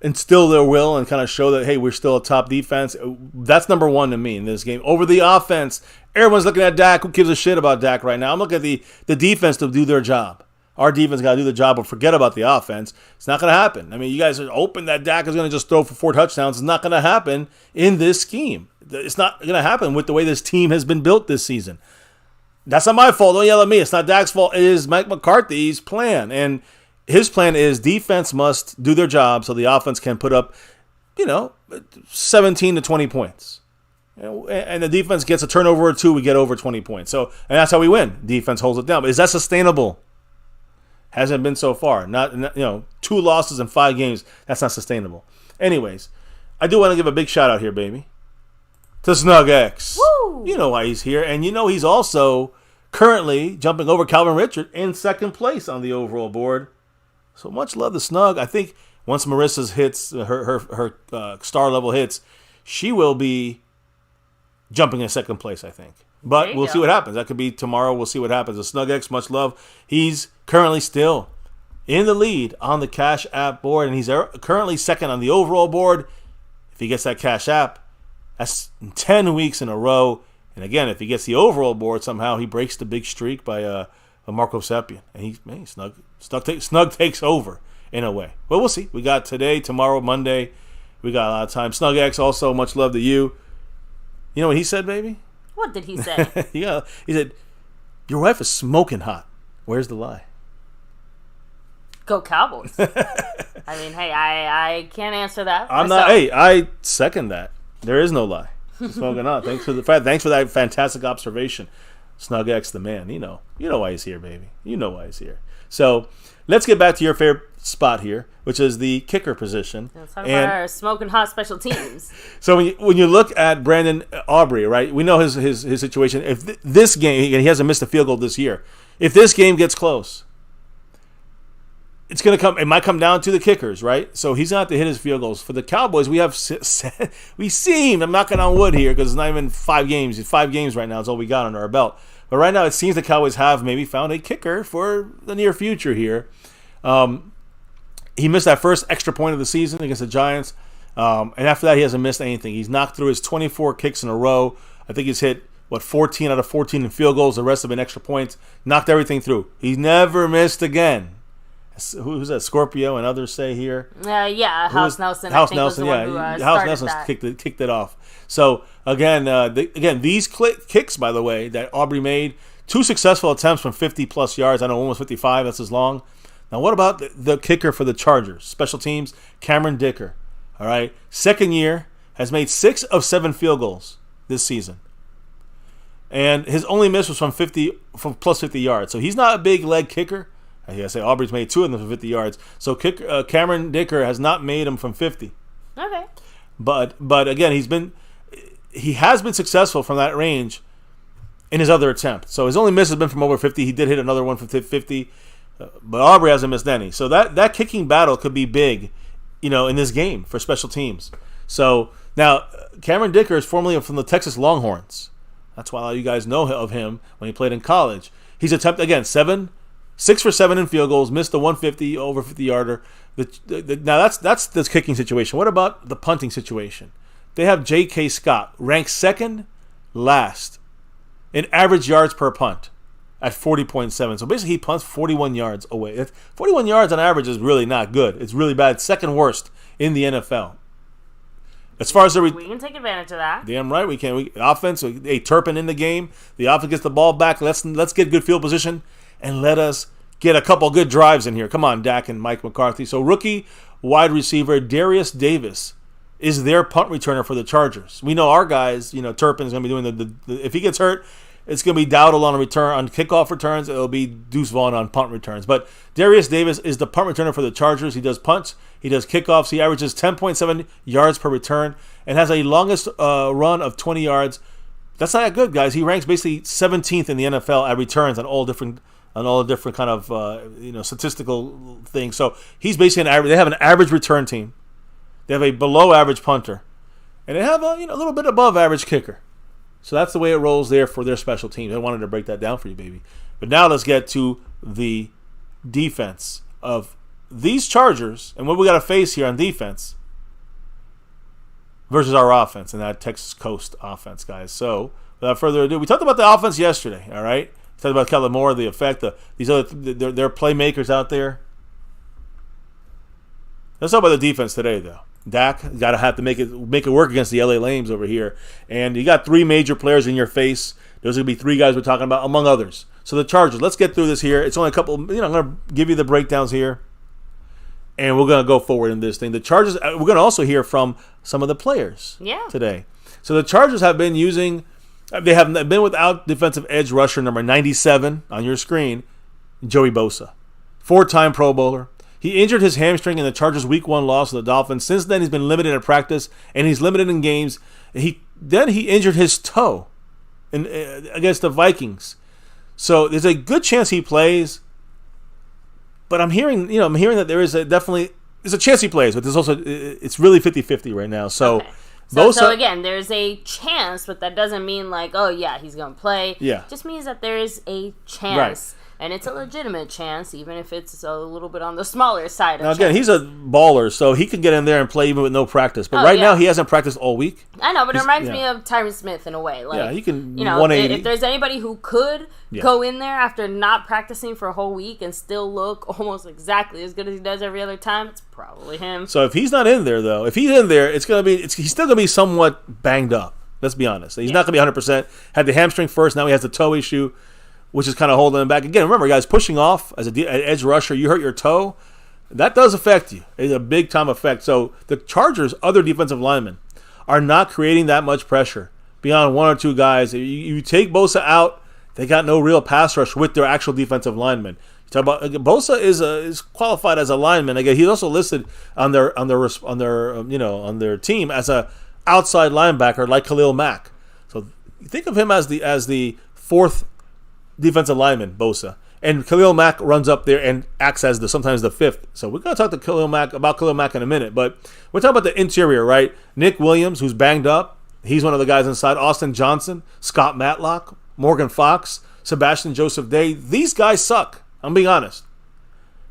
instill their will and kind of show that, hey, we're still a top defense. That's number 1 to me in this game. Over the offense, everyone's looking at Dak. Who gives a shit about Dak right now? I'm looking at the defense to do their job. Our defense got to do the job, but forget about the offense. It's not going to happen. I mean, you guys are hoping that Dak is going to just throw for 4 touchdowns. It's not going to happen in this scheme. It's not going to happen with the way this team has been built this season. That's not my fault. Don't yell at me. It's not Dak's fault. It is Mike McCarthy's plan. And his plan is defense must do their job so the offense can put up, 17 to 20 points. And the defense gets a turnover or 2, we get over 20 points. And that's how we win. Defense holds it down. But is that sustainable? Hasn't been so far. Not 2 losses in 5 games. That's not sustainable. Anyways, I do want to give a big shout out here, baby, to Snug X. Woo! You know why he's here, and he's also currently jumping over Calvin Richard in 2nd place on the overall board. So much love to Snug. I think once Marissa's hits, her star level hits, she will be jumping in 2nd place, I think. But we'll see what happens. That could be tomorrow. We'll see what happens. The Snug X, much love. He's currently still in the lead on the Cash App board, and he's currently 2nd on the overall board. If he gets that Cash App, that's 10 weeks in a row. And again, if he gets the overall board somehow, he breaks the big streak by Marco Seppian. And Snug takes over in a way. Well, we'll see. We got today, tomorrow, Monday. We got a lot of time. Snug X, also much love to you. You know what he said, baby? What did he say? He said, your wife is smoking hot. Where's the lie? Go Cowboys. I mean, hey, I can't answer that. I second that. There is no lie. Smoking hot. Thanks for that fantastic observation. Snug X, the man. You know why he's here, baby. You know why he's here. So let's get back to your favorite spot here, which is the kicker position. Let's talk about our smoking hot special teams. So when you look at Brandon Aubrey, right, we know his situation. If this game, he hasn't missed a field goal this year. If this game gets close, it might come down to the kickers, right? So he's going to have to hit his field goals. For the Cowboys, I'm knocking on wood here because it's not even 5 games. 5 games right now is all we got under our belt. But right now it seems the Cowboys have maybe found a kicker for the near future here. He missed that first extra point of the season against the Giants. And after that, he hasn't missed anything. He's knocked through his 24 kicks in a row. I think he's hit, 14 out of 14 in field goals. The rest have been extra points. Knocked everything through. He's never missed again. Who's that? Scorpio and others say here. House Nelson. House Nelson, House Nelson kicked it off. So again, these kicks, by the way, that Aubrey made, 2 successful attempts from 50+ yards. I know one was 55. That's as long. Now, what about the kicker for the Chargers? Special teams, Cameron Dicker. All right, 2nd year, has made 6 of 7 field goals this season, and his only miss was from plus 50 yards. So he's not a big leg kicker. I say Aubrey's made 2 of them from 50 yards. So Cameron Dicker has not made them from 50. Okay. But again, he has been successful from that range in his other attempt. So his only miss has been from over 50. He did hit another one from 50, but Aubrey hasn't missed any. So that kicking battle could be big, in this game for special teams. So now Cameron Dicker is formerly from the Texas Longhorns. That's why a lot of you guys know of him when he played in college. He's attempted again 6 for 7 in field goals, missed the 150 over 50-yarder. Now that's the kicking situation. What about the punting situation? They have J.K. Scott ranked 2nd last in average yards per punt at 40.7. So basically he punts 41 yards away. 41 yards on average is really not good. It's really bad. 2nd worst in the NFL. As far as we can take advantage of that. Damn right we can. Offense, Turpin in the game. The offense gets the ball back. Let's get good field position. And let us get a couple good drives in here. Come on, Dak and Mike McCarthy. So rookie wide receiver Darius Davis is their punt returner for the Chargers. We know our guys, Turpin's going to be doing if he gets hurt, it's going to be Dowdle on kickoff returns. It'll be Deuce Vaughn on punt returns. But Darius Davis is the punt returner for the Chargers. He does punts. He does kickoffs. He averages 10.7 yards per return and has a longest run of 20 yards. That's not that good, guys. He ranks basically 17th in the NFL at returns on all different kind of statistical things. So he's basically an average. They have an average return team. They have a below average punter, and they have a little bit above average kicker. So that's the way it rolls there for their special teams. I wanted to break that down for you, baby. But now let's get to the defense of these Chargers and what we got to face here on defense versus our offense and that Texas Coast offense, guys. So without further ado, we talked about the offense yesterday. All right, we talked about Kellen Moore, the effect, these other their playmakers out there. Let's talk about the defense today, though. Dak got to have to make it work against the LA Lames over here. And you got three major players in your face. There's going to be three guys we're talking about, among others. So the Chargers, let's get through this here. It's only a couple, I'm going to give you the breakdowns here. And we're going to go forward in this thing. The Chargers, we're going to also hear from some of the players today. So the Chargers have been they've been without defensive edge rusher number 97 on your screen, Joey Bosa. 4-time Pro Bowler. He injured his hamstring in the Chargers' Week 1 loss to the Dolphins. Since then, he's been limited in practice, and he's limited in games. He injured his toe against the Vikings. So there's a good chance he plays. But I'm hearing that there's a chance he plays, but there's also it's really 50-50 right now. So okay. So again, there's a chance, but that doesn't mean like, oh yeah, he's gonna play. Yeah. It just means that there's a chance. Right. And it's a legitimate chance, even if it's a little bit on the smaller side. Now, again, he's a baller, so he can get in there and play even with no practice. But now, he hasn't practiced all week. I know, but it reminds me of Tyron Smith in a way. Like, he can 180. If there's anybody who could go in there after not practicing for a whole week and still look almost exactly as good as he does every other time, it's probably him. So if he's not in there, though, he's still going to be somewhat banged up. Let's be honest. He's not going to be 100%. Had the hamstring first, now he has the toe issue, which is kind of holding him back. Again, remember, guys, pushing off as an edge rusher, you hurt your toe, that does affect you. It's a big-time effect. So the Chargers' other defensive linemen are not creating that much pressure beyond one or two guys. You take Bosa out, they got no real pass rush with their actual defensive linemen. You talk about Bosa is qualified as a lineman. Again, he's also listed on their team as a outside linebacker like Khalil Mack. So think of him as the fourth defensive lineman, Bosa. And Khalil Mack runs up there and acts as sometimes the fifth. So we're going to talk to Khalil Mack in a minute. But we're talking about the interior, right? Nick Williams, who's banged up. He's one of the guys inside. Austin Johnson, Scott Matlock, Morgan Fox, Sebastian Joseph Day. These guys suck. I'm being honest.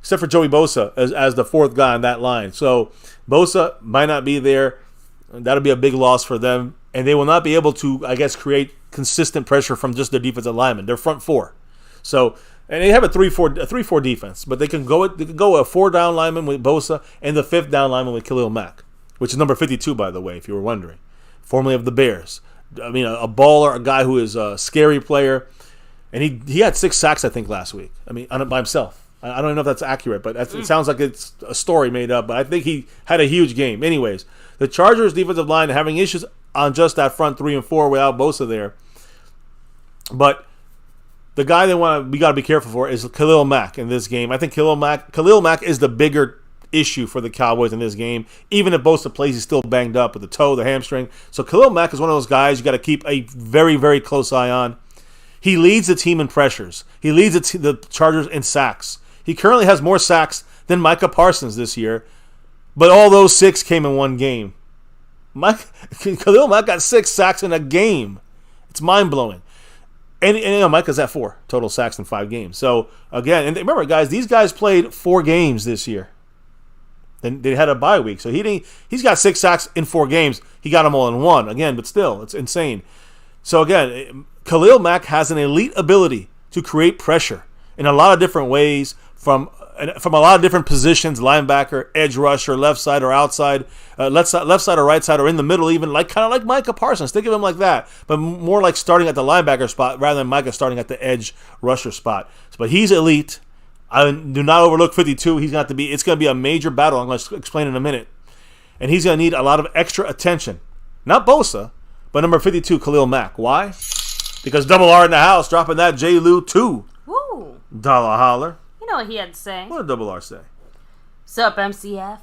Except for Joey Bosa as the fourth guy on that line. So Bosa might not be there. That'll be a big loss for them. And they will not be able to, I guess, create consistent pressure from just their defensive linemen. Their front four. So, and they have a 3-4 defense, but they can go a 4-down lineman with Bosa and the 5th down lineman with Khalil Mack, which is number 52, by the way, if you were wondering. Formerly of the Bears. I mean, a baller, a guy who is a scary player. And he had 6 sacks, I think, last week. I mean, by himself. I don't even know if that's accurate, but it sounds like it's a story made up. But I think he had a huge game. Anyways, the Chargers' defensive line having issues on just that front 3 and 4 without Bosa there. But the guy we got to be careful for is Khalil Mack in this game. I think Khalil Mack is the bigger issue for the Cowboys in this game. Even if Bosa plays, he's still banged up with the toe, the hamstring. So Khalil Mack is one of those guys you got to keep a very, very close eye on. He leads the team in pressures. He leads the Chargers in sacks. He currently has more sacks than Micah Parsons this year, but all those 6 came in one game. Khalil Mack got 6 sacks in a game. It's mind-blowing. And Micah's at 4 total sacks in 5 games. So, again, and remember, guys, these guys played 4 games this year. Then they had a bye week. So he's got 6 sacks in 4 games. He got them all in 1. Again, but still, it's insane. So, again, Khalil Mack has an elite ability to create pressure in a lot of different ways from a lot of different positions, linebacker, edge rusher, left side or outside, left side or right side or in the middle even, kind of like Micah Parsons. Think of him like that, but more like starting at the linebacker spot rather than Micah starting at the edge rusher spot. But he's elite. I do not overlook 52. It's going to be a major battle. I'm going to explain in a minute. And he's going to need a lot of extra attention. Not Bosa, but number 52, Khalil Mack. Why? because Double R in the house dropping that J. Lou $2 Woo. holler. You know what he had to say? What did Double R say? Sup, MCF?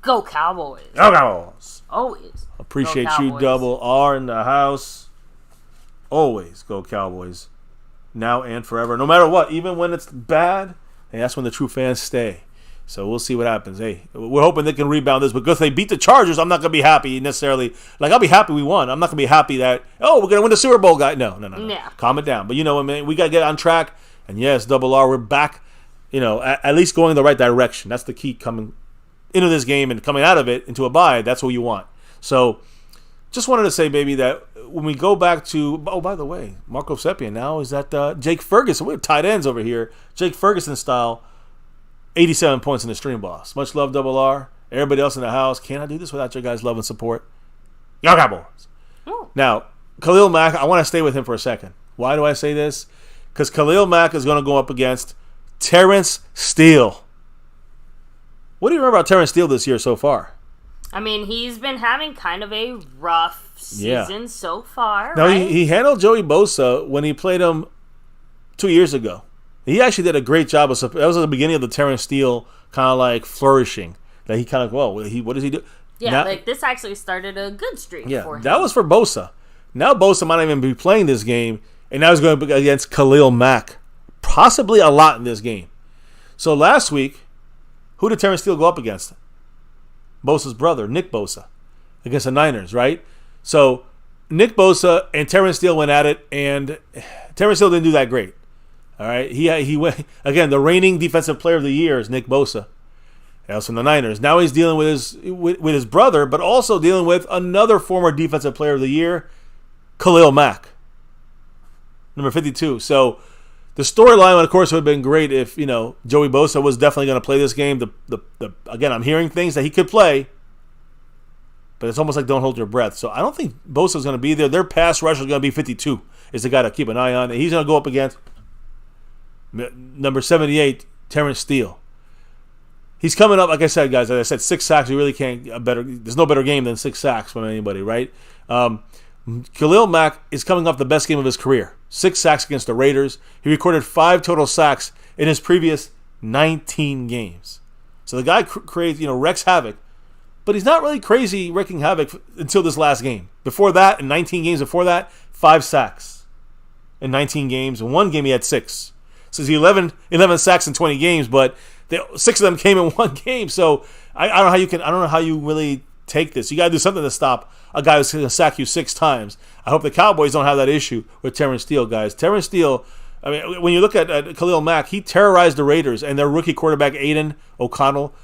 Go Cowboys. Go Cowboys. Always. Appreciate Go you, Cowboys. Double R in the house. Always go Cowboys. Now and forever. No matter what. Even when it's bad, hey, that's when the true fans stay. So we'll see what happens. Hey, we're hoping they can rebound this. Because if they beat the Chargers, I'm not going to be happy necessarily. Like, I'll be happy we won. I'm not going to be happy that, we're going to win the Super Bowl, guy. No. Yeah. Calm it down. But you know what, man? We got to get on track. And yes, Double R, we're back, at least going the right direction. That's the key coming into this game and coming out of it into a bye. That's what you want. So just wanted to say, baby, that when we go back to, by the way, Marco Seppian now is that Jake Ferguson. We have tight ends over here. Jake Ferguson style. 87 points in the stream, boss. Much love, Double R. Everybody else in the house. Can't I do this without your guys' love and support? Y'all Cowboys. Now, Khalil Mack, I want to stay with him for a second. Why do I say this? Because Khalil Mack is going to go up against Terrence Steele. What do you remember about Terrence Steele this year so far? I mean, he's been having kind of a rough season so far, Now, right? he handled Joey Bosa when he played him 2 years ago. He actually did a great job. That was at the beginning of the Terrence Steele kind of like flourishing. That he kind of, what does he do? Yeah, now, this actually started a good streak for him. That was for Bosa. Now Bosa might not even be playing this game, and now he's going to be against Khalil Mack. Possibly a lot in this game. So last week, who did Terrence Steele go up against? Bosa's brother, Nick Bosa, against the Niners, right? So Nick Bosa and Terrence Steele went at it, and Terrence Steele didn't do that great. All right, he went again. The reigning defensive player of the year is Nick Bosa. That was from the Niners. Now he's dealing with his brother, but also dealing with another former defensive player of the year, Khalil Mack, number 52. So the storyline, of course, would have been great if Joey Bosa was definitely going to play this game. Again, I'm hearing things that he could play, but it's almost like don't hold your breath. So I don't think Bosa's going to be there. Their pass rusher is going to be 52. Is the guy to keep an eye on. And he's going to go up against number 78, Terrence Steele. He's coming up, like I said, guys. As I said, 6 sacks. You really can't there's no better game than 6 sacks from anybody, right? Khalil Mack is coming off the best game of his career. 6 sacks against the Raiders. He recorded 5 total sacks in his previous 19 games. So the guy creates, wrecks havoc. But he's not really crazy wrecking havoc until this last game. Before that, in 19 games before that, 5 sacks in 19 games. In one game, he had 6. So he's 11 sacks in 20 games, but 6 of them came in one game. So I don't know how you really take this. You got to do something to stop a guy who's going to sack you 6 times. I hope the Cowboys don't have that issue with Terrence Steele, guys. Terrence Steele, I mean, when you look at Khalil Mack, he terrorized the Raiders and their rookie quarterback, Aiden O'Connell.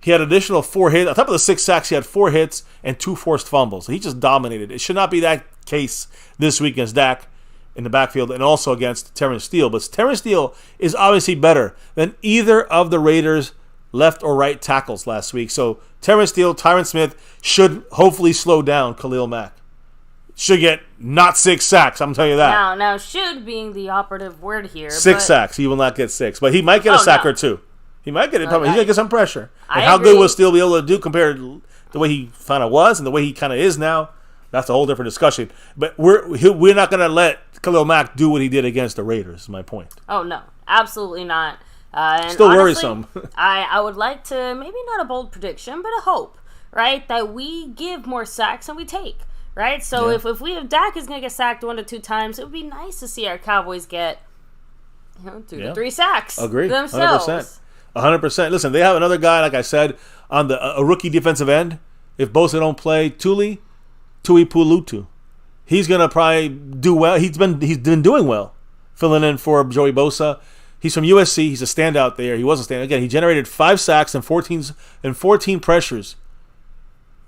He had additional 4 hits. On top of the 6 sacks, he had 4 hits and 2 forced fumbles. He just dominated. It should not be that case this week against Dak in the backfield and also against Terrence Steele. But Terrence Steele is obviously better than either of the Raiders' left or right tackles last week. So Terrence Steele, Tyron Smith should hopefully slow down Khalil Mack. Should get not 6 sacks, I'm telling you that. Now should being the operative word here. 6 sacks. He will not get 6. But he might get a sack or 2. He might get it. He's going to get some pressure. And how good will Steele be able to do compared to the way he kind of was and the way he kind of is now? That's a whole different discussion. But we're not going to let Khalil Mack do what he did against the Raiders, is my point. Oh, no. Absolutely not. And still honestly, worrisome. I would like to, maybe not a bold prediction, but a hope, right? That we give more sacks than we take, right? So if if Dak is going to get sacked 1 to 2 times, it would be nice to see our Cowboys get 2 to 3 sacks. Agree. Themselves. 100%. Listen, they have another guy, like I said, on a rookie defensive end. If Bosa don't play, Tui Pulutu. He's gonna probably do well. He's been doing well, filling in for Joey Bosa. He's from USC. He's a standout there. He was a standout. Again, he generated 5 sacks and 14 pressures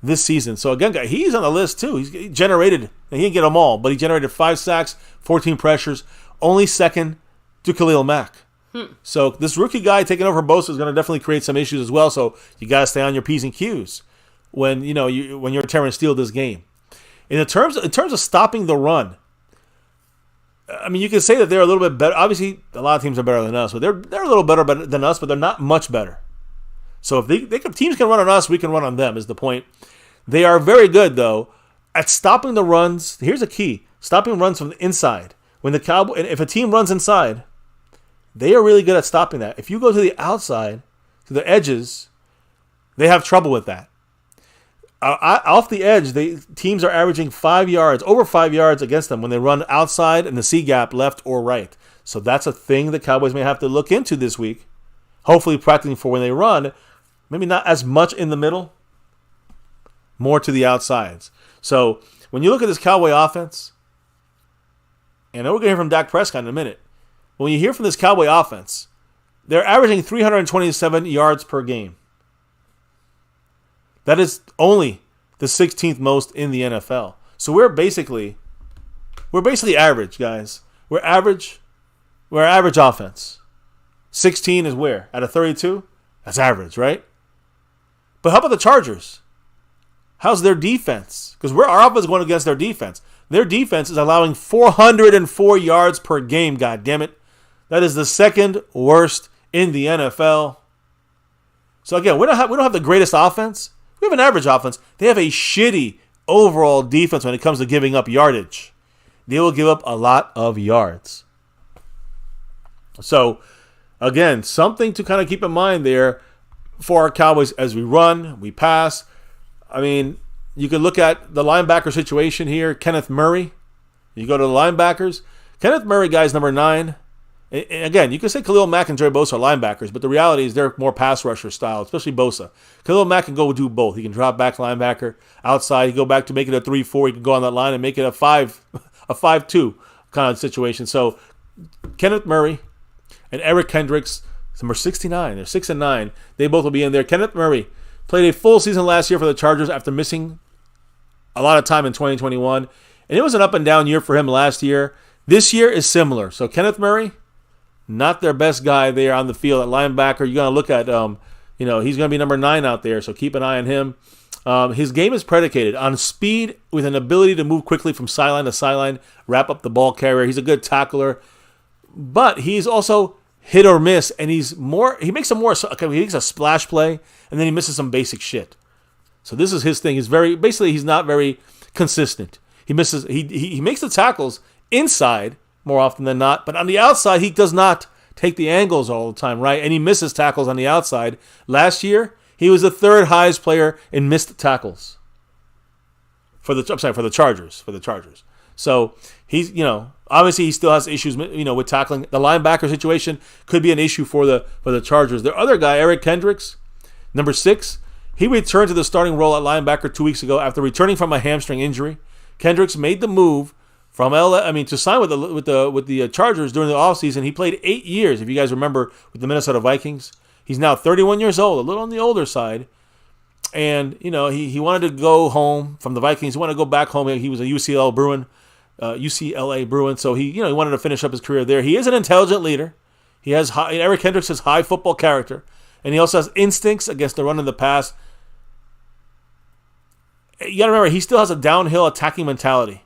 this season. So again, he's on the list too. He generated, and he didn't get them all, but he generated 5 sacks, 14 pressures, only second to Khalil Mack. So this rookie guy taking over Bosa is going to definitely create some issues as well. So you got to stay on your P's and Q's when you're Terrence Steele this game. In terms of stopping the run, I mean, you can say that they're a little bit better. Obviously, a lot of teams are better than us, but they're a little better than us, but they're not much better. So if teams can run on us, we can run on them. Is the point? They are very good though at stopping the runs. Here's a key: Stopping runs from the inside. If a team runs inside, they are really good at stopping that. If you go to the outside, to the edges, they have trouble with that. Off the edge, teams are averaging 5 yards, over 5 yards against them when they run outside in the C gap, left or right. So that's a thing the Cowboys may have to look into this week. Hopefully practicing for when they run. Maybe not as much in the middle, more to the outsides. So when you look at this Cowboy offense, and we're going to hear from Dak Prescott in a minute. When you hear from this Cowboy offense, they're averaging 327 yards per game. That is only the 16th most in the NFL. So we're basically average, guys. We're average offense. 16 is where? Out of 32? That's average, right? But how about the Chargers? How's their defense? Because our offense is going against their defense. Their defense is allowing 404 yards per game, God damn it. That is the second worst in the NFL. So again, we don't have the greatest offense. We have an average offense. They have a shitty overall defense when it comes to giving up yardage. They will give up a lot of yards. So, again, something to kind of keep in mind there for our Cowboys as we run, we pass. I mean, you can look at the linebacker situation here. Kenneth Murray. You go to the linebackers. Kenneth Murray, guys, number 9. And again, you can say Khalil Mack and Joey Bosa are linebackers, but the reality is they're more pass rusher style, especially Bosa. Khalil Mack can go do both. He can drop back linebacker outside. He can go back to make it a 3-4. He can go on that line and make it a 5-2 kind of situation. So Kenneth Murray and Eric Kendricks, number 69. They're 6 and 9. They both will be in there. Kenneth Murray played a full season last year for the Chargers after missing a lot of time in 2021. And it was an up and down year for him last year. This year is similar. So Kenneth Murray, not their best guy there on the field at linebacker. You're going to look at, he's going to be number 9 out there, so keep an eye on him. His game is predicated on speed with an ability to move quickly from sideline to sideline, wrap up the ball carrier. He's a good tackler, but he's also hit or miss, and he makes a splash play, and then he misses some basic shit. So this is his thing. He's not very consistent. He makes the tackles inside more often than not, but on the outside, he does not take the angles all the time, right? And he misses tackles on the outside. Last year, he was the 3rd highest player in missed tackles for the Chargers. So he's, obviously he still has issues, with tackling. The linebacker situation could be an issue for the Chargers. Their other guy, Eric Kendricks, number 6, he returned to the starting role at linebacker 2 weeks ago after returning from a hamstring injury. Kendricks made the move from to sign with the Chargers during the offseason. He played 8 years, if you guys remember, with the Minnesota Vikings. He's now 31 years old, a little on the older side. And, he wanted to go home from the Vikings. He wanted to go back home. He was a UCLA Bruin. So he wanted to finish up his career there. He is an intelligent leader. Eric Kendricks has high football character. And he also has instincts against the run and the pass. You got to remember, he still has a downhill attacking mentality.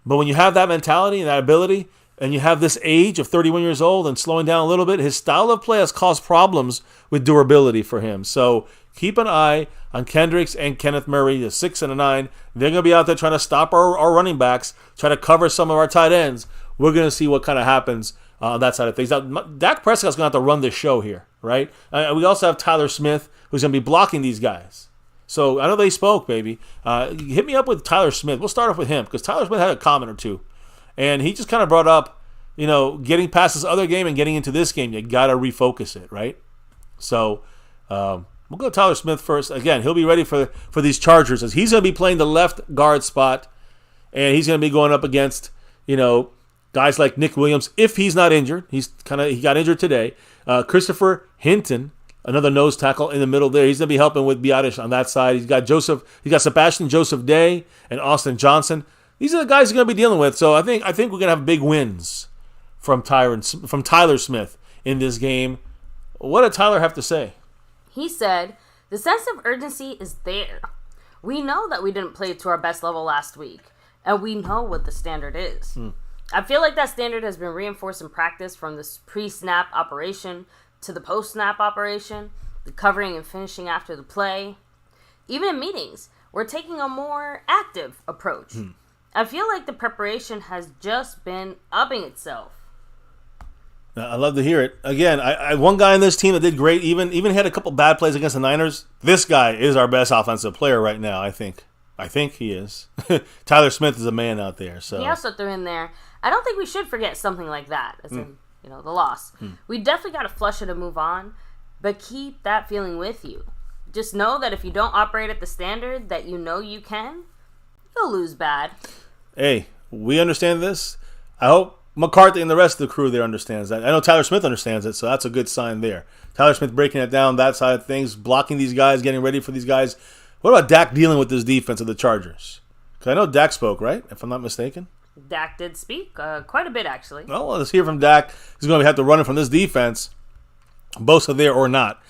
But when you have that mentality and that ability, and you have this age of 31 years old and slowing down a little bit, his style of play has caused problems with durability for him. So keep an eye on Kendricks and Kenneth Murray, the 6 and a 9. They're going to be out there trying to stop our running backs, try to cover some of our tight ends. We're going to see what kind of happens on that side of things. Now, Dak Prescott's going to have to run this show here, right? We also have Tyler Smith, who's going to be blocking these guys. So I know they spoke, baby. Hit me up with Tyler Smith. We'll start off with him because Tyler Smith had a comment or two. And he just kind of brought up, getting past this other game and getting into this game, you got to refocus it, right? So we'll go to Tyler Smith first. Again, he'll be ready for these Chargers as he's going to be playing the left guard spot. And he's going to be going up against, guys like Nick Williams if he's not injured. He got injured today. Christopher Hinton, another nose tackle in the middle there. He's going to be helping with Biadasz on that side. He's got Sebastian Joseph Day and Austin Johnson. These are the guys he's going to be dealing with. So I think we're going to have big wins from Tyler Smith in this game. What did Tyler have to say? He said, the sense of urgency is there. We know that we didn't play to our best level last week, and we know what the standard is. I feel like that standard has been reinforced in practice from this pre-snap operation to the post-snap operation, the covering and finishing after the play. Even in meetings, we're taking a more active approach. I feel like the preparation has just been upping itself. I love to hear it. Again, I one guy in this team that did great, even had a couple bad plays against the Niners. This guy is our best offensive player right now, I think. I think he is. Tyler Smith is a man out there. So he also threw in there, I don't think we should forget something like that, as in, the loss. We definitely got to flush it and move on, but keep that feeling with you. Just know that if you don't operate at the standard that you know you can, you'll lose bad. Hey, we understand this. I hope McCarthy and the rest of the crew there understands that. I know Tyler Smith understands it, so that's a good sign there. Tyler Smith breaking it down, that side of things, blocking these guys, getting ready for these guys. What about Dak dealing with this defense of the Chargers? Because I know Dak spoke, right? If I'm not mistaken. Dak did speak quite a bit, actually. Well, let's hear from Dak. He's going to have to run it from this defense, Bosa there or not.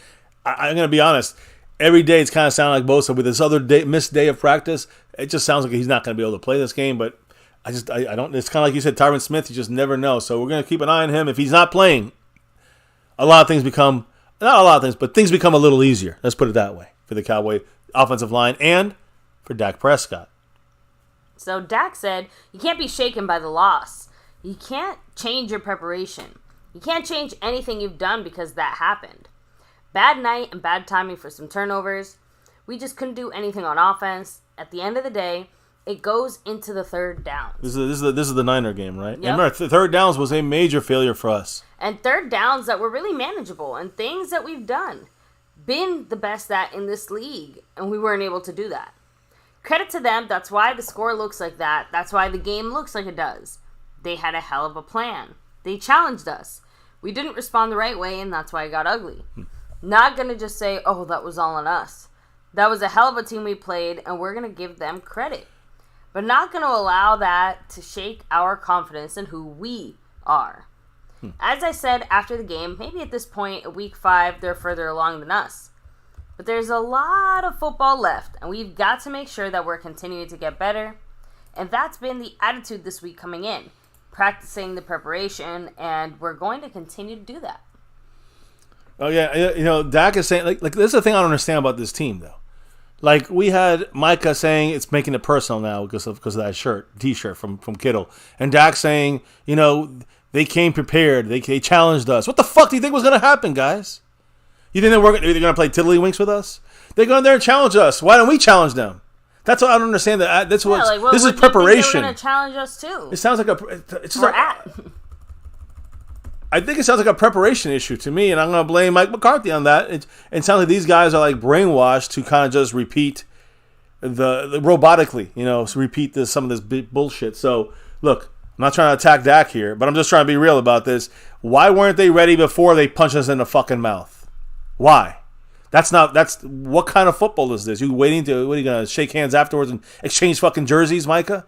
I'm going to be honest. Every day it's kind of sounding like Bosa with this other missed day of practice. It just sounds like he's not going to be able to play this game, but I don't. It's kind of like you said, Tyron Smith. You just never know. So we're going to keep an eye on him. If he's not playing, a lot of things become not a lot of things, but things become a little easier. Let's put it that way for the Cowboy offensive line and for Dak Prescott. So Dak said, "You can't be shaken by the loss. You can't change your preparation. You can't change anything you've done because that happened. Bad night and bad timing for some turnovers. We just couldn't do anything on offense. At the end of the day, it goes into the third downs." This is the Niner game, right? Yep. And remember, third downs was a major failure for us. And third downs that were really manageable and things that we've done. Been the best at in this league, and we weren't able to do that. Credit to them, that's why the score looks like that. That's why the game looks like it does. They had a hell of a plan. They challenged us. We didn't respond the right way, and that's why it got ugly. Not going to just say, oh, that was all on us. That was a hell of a team we played, and we're going to give them credit. But not going to allow that to shake our confidence in who we are. As I said after the game, maybe at this point, in week 5, they're further along than us. But there's a lot of football left, and we've got to make sure that we're continuing to get better. And that's been the attitude this week coming in. Practicing the preparation, and we're going to continue to do that. Oh, yeah. Dak is saying, like this is the thing I don't understand about this team, though. Like, we had Micah saying it's making it personal now because of that T-shirt from Kittle. And Dak saying, they came prepared. They challenged us. What the fuck do you think was going to happen, guys? You think they're going to play tiddlywinks with us? They go in there and challenge us. Why don't we challenge them? That's what I don't understand. That's what this is preparation. They're going to challenge us too. It sounds like I think it sounds like a preparation issue to me, and I'm going to blame Mike McCarthy on that. It sounds like these guys are like brainwashed to kind of just repeat the robotically, repeat some of this bullshit. So look, I'm not trying to attack Dak here, but I'm just trying to be real about this. Why weren't they ready before they punched us in the fucking mouth? Why? That's what kind of football is this? What are you going to shake hands afterwards and exchange fucking jerseys, Micah?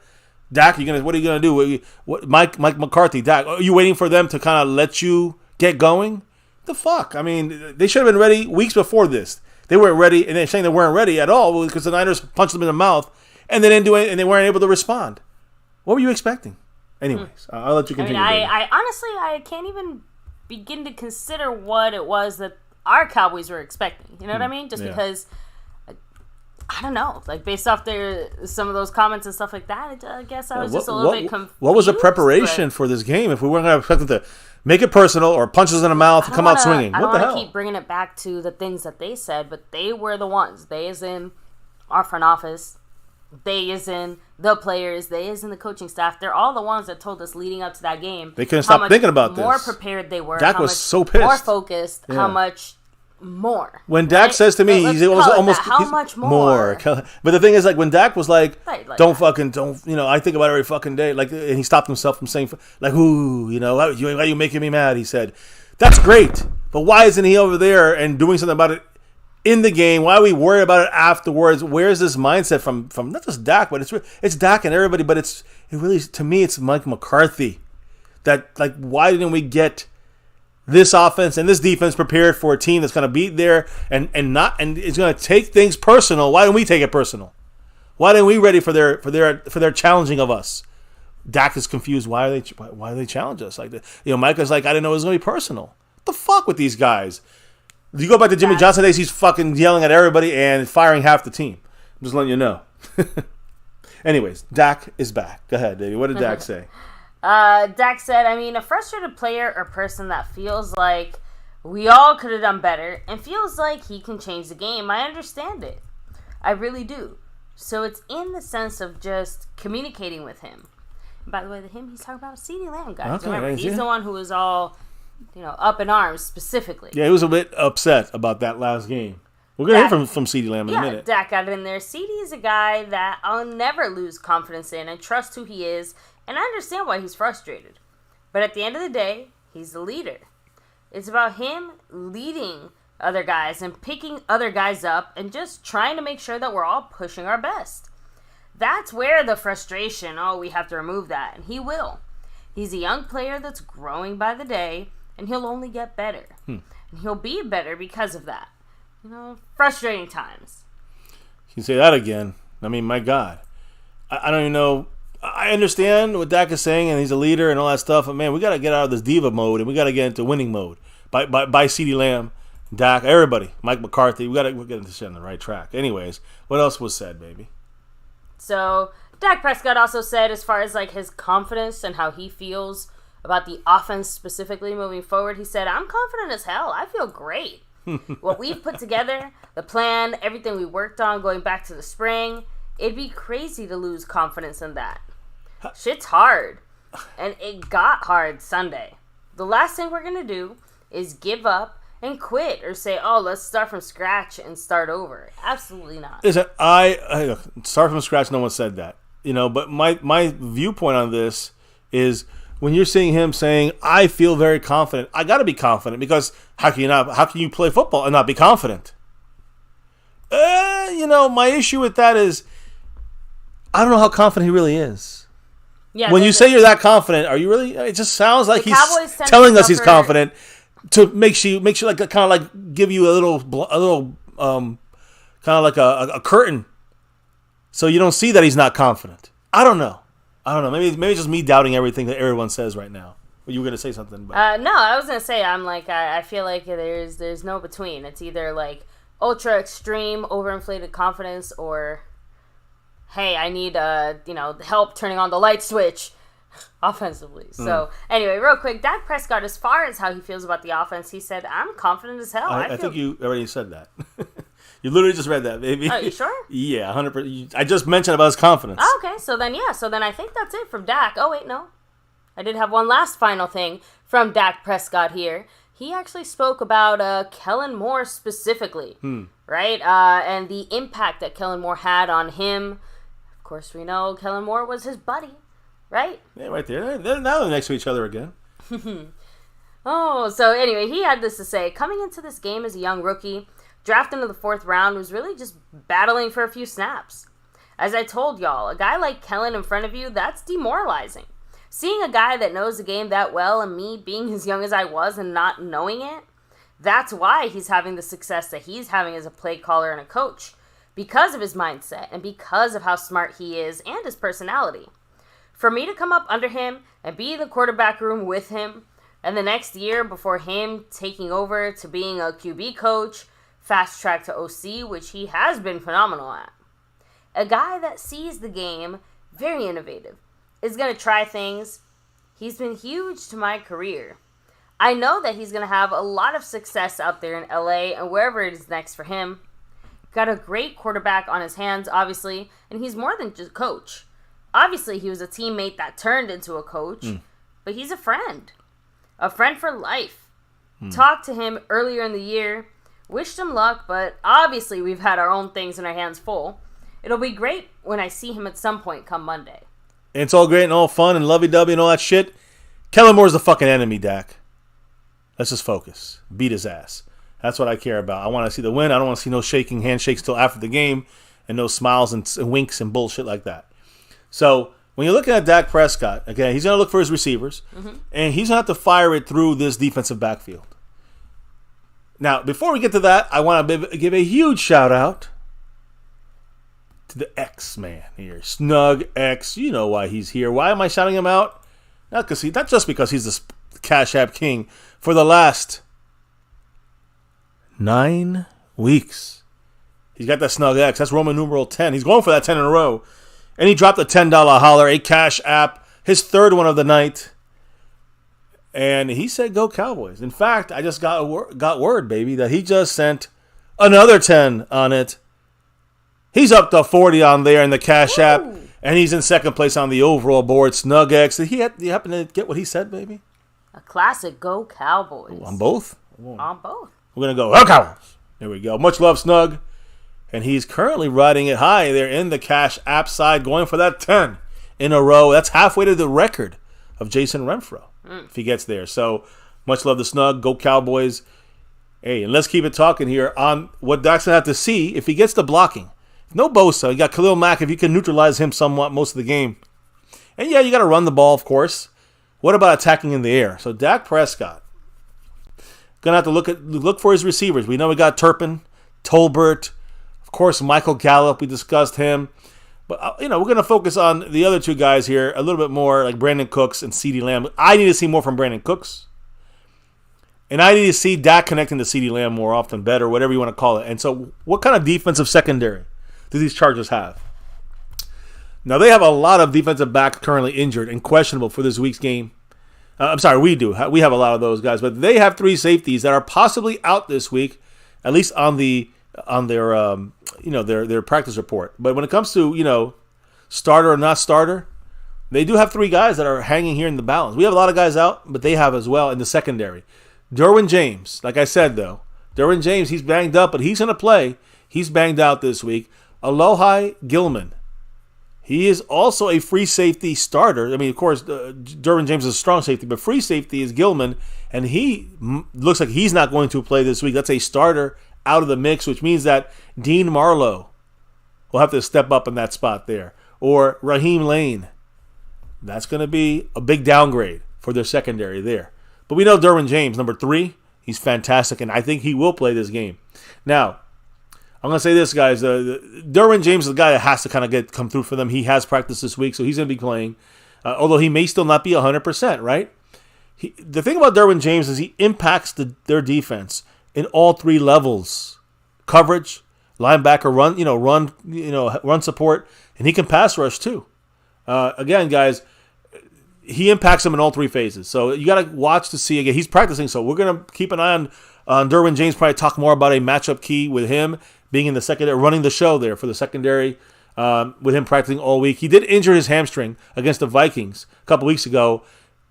Dak, what are you going to do? Mike McCarthy, Dak, are you waiting for them to kind of let you get going? The fuck? I mean, they should have been ready weeks before this. They weren't ready, and they're saying they weren't ready at all because the Niners punched them in the mouth, and they didn't do it, and they weren't able to respond. What were you expecting? Anyways, I'll let you continue. I honestly, I can't even begin to consider what it was that our Cowboys were expecting. You know what I mean? Just because, I don't know. Like, based off some of those comments and stuff like that, I guess I was just a little bit confused. What was the preparation for this game if we weren't going to expect them to make it personal or punch us in the mouth and come out swinging? I What don't the want hell? to keep bringing it back to the things that they said, but they were the ones. They as in our front office. They as in the players. They as in the coaching staff. They're all the ones that told us leading up to that game. They couldn't stop thinking about this. More prepared they were. Dak was so pissed. More focused. Yeah. How much more? When Dak says to me, he's almost how much more? But the thing is, like, when Dak was like don't, I think about it every fucking day. Like, and he stopped himself from saying, like, ooh, why are you making me mad? He said, that's great, but why isn't he over there and doing something about it in the game? Why are we worried about it afterwards? Where's this mindset from not just Dak, but it's Dak and everybody, but it really, to me, it's Mike McCarthy. That, like, why didn't we get this offense and this defense prepared for a team that's going to be there and it's going to take things personal? Why didn't we take it personal? Why didn't we ready for their challenging of us? Dak is confused. Why do they challenge us like that? Micah's like, I didn't know it was going to be personal. What the fuck with these guys? You go back to Jimmy Johnson days, he's fucking yelling at everybody and firing half the team. I'm just letting you know. Anyways, Dak is back. Go ahead, Davey. What did Dak say? Dak said, a frustrated player or person that feels like we all could have done better and feels like he can change the game. I understand it. I really do. So it's in the sense of just communicating with him. And by the way, the him he's talking about CeeDee Lamb, guys. Okay, remember, he's the one who was all, up in arms specifically. Yeah, he was a bit upset about that last game. We're going to hear from CeeDee Lamb in a minute. Dak got it in there. CeeDee is a guy that I'll never lose confidence in and trust who he is, and I understand why he's frustrated. But at the end of the day, he's the leader. It's about him leading other guys and picking other guys up and just trying to make sure that we're all pushing our best. That's where the frustration, we have to remove that, and he will. He's a young player that's growing by the day, and he'll only get better. And he'll be better because of that. Frustrating times. You say that again. My God. I don't even know. I understand what Dak is saying, and he's a leader and all that stuff, but, man, we got to get out of this diva mode, and we got to get into winning mode. By CeeDee Lamb, Dak, everybody, Mike McCarthy, we're getting this shit on the right track. Anyways, what else was said, baby? So, Dak Prescott also said, as far as his confidence and how he feels about the offense specifically moving forward, he said, I'm confident as hell. I feel great. What we've put together, the plan, everything we worked on going back to the spring, it'd be crazy to lose confidence in that. Shit's hard. And it got hard Sunday. The last thing we're going to do is give up and quit or say, let's start from scratch and start over. Absolutely not. Listen, I start from scratch. No one said that, but my viewpoint on this is when you're seeing him saying, I feel very confident, I got to be confident, because how can you play football and not be confident? My issue with that is I don't know how confident he really is. Yeah, when you say you're that confident, are you really? It just sounds like he's telling us he's confident to make you give you a little kind of like a curtain, so you don't see that he's not confident. I don't know. Maybe it's just me doubting everything that everyone says right now. Well, you were gonna say something, but no, I was gonna say I feel like there's no between. It's either ultra extreme overinflated confidence or, hey, I need help turning on the light switch offensively. So anyway, real quick, Dak Prescott, as far as how he feels about the offense, he said, I'm confident as hell. I think you already said that. You literally just read that, baby. Oh, you sure? Yeah, 100%. I just mentioned about his confidence. Oh, okay, so then I think that's it from Dak. Oh, wait, no. I did have one last final thing from Dak Prescott here. He actually spoke about Kellen Moore specifically, right? And the impact that Kellen Moore had on him. Of course, we know Kellen Moore was his buddy, right? Yeah, right there. Now they're next to each other again. So anyway, he had this to say. Coming into this game as a young rookie, drafted into the 4th round, was really just battling for a few snaps. As I told y'all, a guy like Kellen in front of you, that's demoralizing. Seeing a guy that knows the game that well, and me being as young as I was and not knowing it, that's why he's having the success that he's having as a play caller and a coach. Because of his mindset and because of how smart he is and his personality. For me to come up under him and be in the quarterback room with him, and the next year before him taking over to being a QB coach, fast track to OC, which he has been phenomenal at. A guy that sees the game, very innovative, is going to try things. He's been huge to my career. I know that he's going to have a lot of success out there in LA and wherever it is next for him. Got a great quarterback on his hands, obviously, and he's more than just a coach. Obviously, he was a teammate that turned into a coach, but he's a friend for life. Talked to him earlier in the year, wished him luck, but obviously we've had our own things in our hands full. It'll be great when I see him at some point come Monday. It's all great and all fun and lovey-dovey and all that shit. Kellen Moore's the fucking enemy, Dak. Let's just focus. Beat his ass. That's what I care about. I want to see the win. I don't want to see no shaking handshakes till after the game and no smiles and winks and bullshit like that. So when you're looking at Dak Prescott, again, he's going to look for his receivers, and he's going to have to fire it through this defensive backfield. Now, before we get to that, I want to give a huge shout-out to the X-Man here. Snug X. You know why he's here. Why am I shouting him out? Not just because he's the Cash App King. For the last 9 weeks, he's got that Snug X. That's Roman numeral 10. He's going for that 10 in a row. And he dropped a $10 holler, a Cash App, his third one of the night. And he said, "Go Cowboys." In fact, I just got word, baby, that he just sent another 10 on it. He's up to 40 on there in the Cash App, and he's in second place on the overall board. Snug X. Did you happen to get what he said, baby? A classic Go Cowboys. On both? On both. We're going to go Cowboys. There we go. Much love, Snug. And he's currently riding it high there in the Cash App side, going for that 10 in a row. That's halfway to the record of Jason Renfro, if he gets there. So, much love to Snug. Go Cowboys. Hey, and let's keep it talking here on what Dak's going to have to see if he gets the blocking. No Bosa. You got Khalil Mack if you can neutralize him somewhat most of the game. And yeah, you got to run the ball, of course. What about attacking in the air? So Dak Prescott going to have to look for his receivers. We know we got Turpin, Tolbert, of course, Michael Gallup. We discussed him. But, we're going to focus on the other two guys here a little bit more, like Brandon Cooks and CeeDee Lamb. I need to see more from Brandon Cooks. And I need to see Dak connecting to CeeDee Lamb more often, better, whatever you want to call it. And so what kind of defensive secondary do these Chargers have? Now, they have a lot of defensive backs currently injured and questionable for this week's game. We do. We have a lot of those guys. But they have 3 safeties that are possibly out this week, at least on their practice report. But when it comes to, starter or not starter, they do have 3 guys that are hanging here in the balance. We have a lot of guys out, but they have as well in the secondary. Derwin James, like I said, though. Derwin James, he's banged up, but he's going to play. He's banged out this week. Alohi Gilman. He is also a free safety starter. I mean, of course, Derwin James is a strong safety, but free safety is Gilman, and he looks like he's not going to play this week. That's a starter out of the mix, which means that Dean Marlowe will have to step up in that spot there. Or Raheem Lane. That's going to be a big downgrade for their secondary there. But we know Derwin James, number 3, he's fantastic, and I think he will play this game. Now, I'm going to say this, guys. Derwin James is the guy that has to kind of come through for them. He has practiced this week, so he's going to be playing, although he may still not be 100%, right? The thing about Derwin James is he impacts their defense in all 3 levels: coverage, linebacker, run support, and he can pass rush too. Again, guys, he impacts them in all 3 phases. So you got to watch to see. Again, he's practicing, so we're going to keep an eye on Derwin James. Probably talk more about a matchup key with him being in the secondary, running the show there for the secondary, with him practicing all week. He did injure his hamstring against the Vikings a couple weeks ago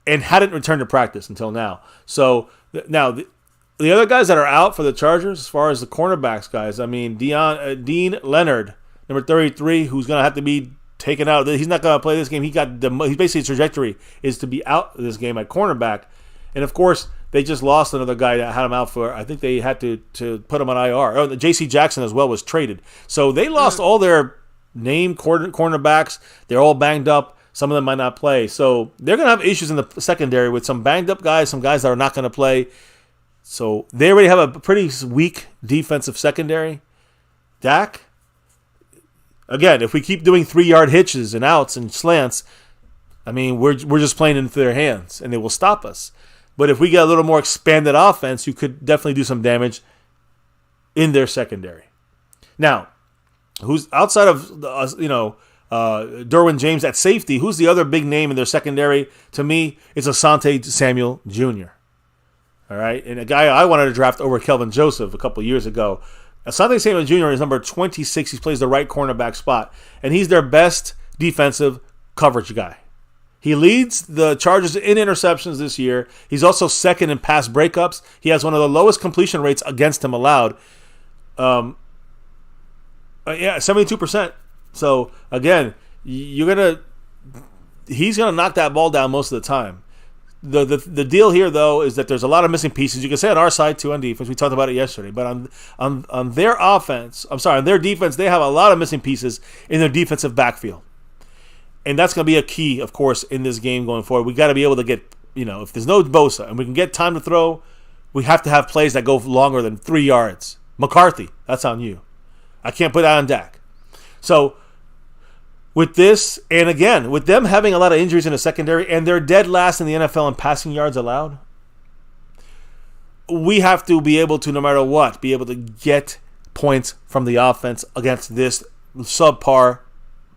and hadn't returned to practice until now. So now the other guys that are out for the Chargers, as far as the cornerbacks, guys, I mean, Dean Leonard, number 33, who's going to have to be taken out. He's not going to play this game. He's basically his trajectory is to be out of this game at cornerback. And, of course, they just lost another guy that had him out for, I think they had to put him on IR. Oh, J.C. Jackson as well was traded. So they lost all their named cornerbacks. They're all banged up. Some of them might not play. So they're going to have issues in the secondary with some banged up guys, some guys that are not going to play. So they already have a pretty weak defensive secondary. Dak, again, if we keep doing 3-yard hitches and outs and slants, I mean, we're just playing into their hands, and they will stop us. But if we get a little more expanded offense, you could definitely do some damage in their secondary. Now, who's outside of Derwin James at safety? Who's the other big name in their secondary? To me, it's Asante Samuel Jr. All right, and a guy I wanted to draft over Kelvin Joseph a couple years ago. Asante Samuel Jr. is number 26. He plays the right cornerback spot, and he's their best defensive coverage guy. He leads the Chargers in interceptions this year. He's also second in pass breakups. He has one of the lowest completion rates against him allowed. 72%. So, again, he's going to knock that ball down most of the time. The deal here, though, is that there's a lot of missing pieces. You can say on our side, too, on defense. We talked about it yesterday. But on their offense, on their defense, they have a lot of missing pieces in their defensive backfield. And that's going to be a key, of course, in this game going forward. We got to be able to get, if there's no Bosa and we can get time to throw, we have to have plays that go longer than 3 yards. McCarthy, that's on you. I can't put that on Dak. So with this, and again, with them having a lot of injuries in the secondary, and they're dead last in the NFL in passing yards allowed, we have to be able to, no matter what, be able to get points from the offense against this subpar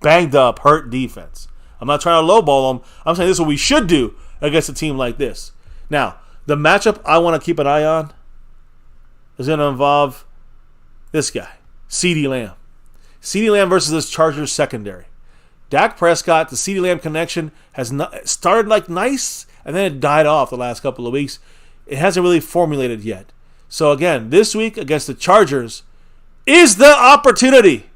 banged up, hurt defense. I'm not trying to lowball them. I'm saying this is what we should do against a team like this. Now, the matchup I want to keep an eye on is going to involve this guy, CeeDee Lamb. CeeDee Lamb versus this Chargers secondary. Dak Prescott, the CeeDee Lamb connection has started like nice, and then it died off the last couple of weeks. It hasn't really formulated yet. So again, this week against the Chargers is the opportunity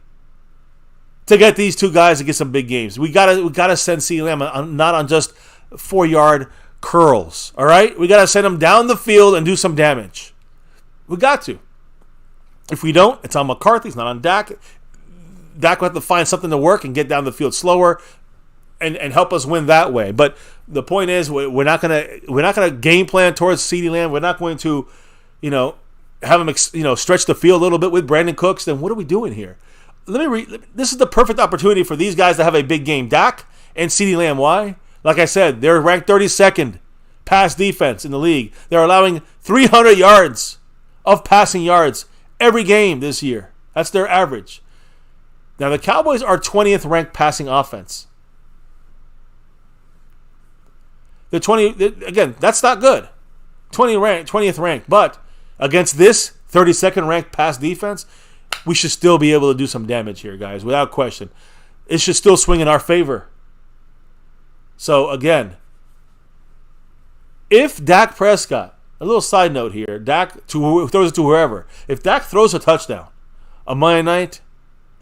to get these two guys to get some big games. We gotta send CeeDee Lamb not on just 4-yard curls. All right, we gotta send him down the field and do some damage. We got to. If we don't, it's on McCarthy. It's not on Dak. Dak will have to find something to work and get down the field slower, and help us win that way. But the point is, we're not gonna game plan towards CeeDee Lamb. We're not going to, have him stretch the field a little bit with Brandon Cooks. Then what are we doing here? This is the perfect opportunity for these guys to have a big game. Dak and CeeDee Lamb. Why? Like I said, they're ranked 32nd pass defense in the league. They're allowing 300 yards of passing yards every game this year. That's their average. Now, the Cowboys are 20th ranked passing offense. Again, that's not good. 20th ranked. But against this 32nd ranked pass defense, we should still be able to do some damage here, guys, without question. It should still swing in our favor. So, again, if Dak Prescott, a little side note here, Dak throws it to whoever. If Dak throws a touchdown on Monday night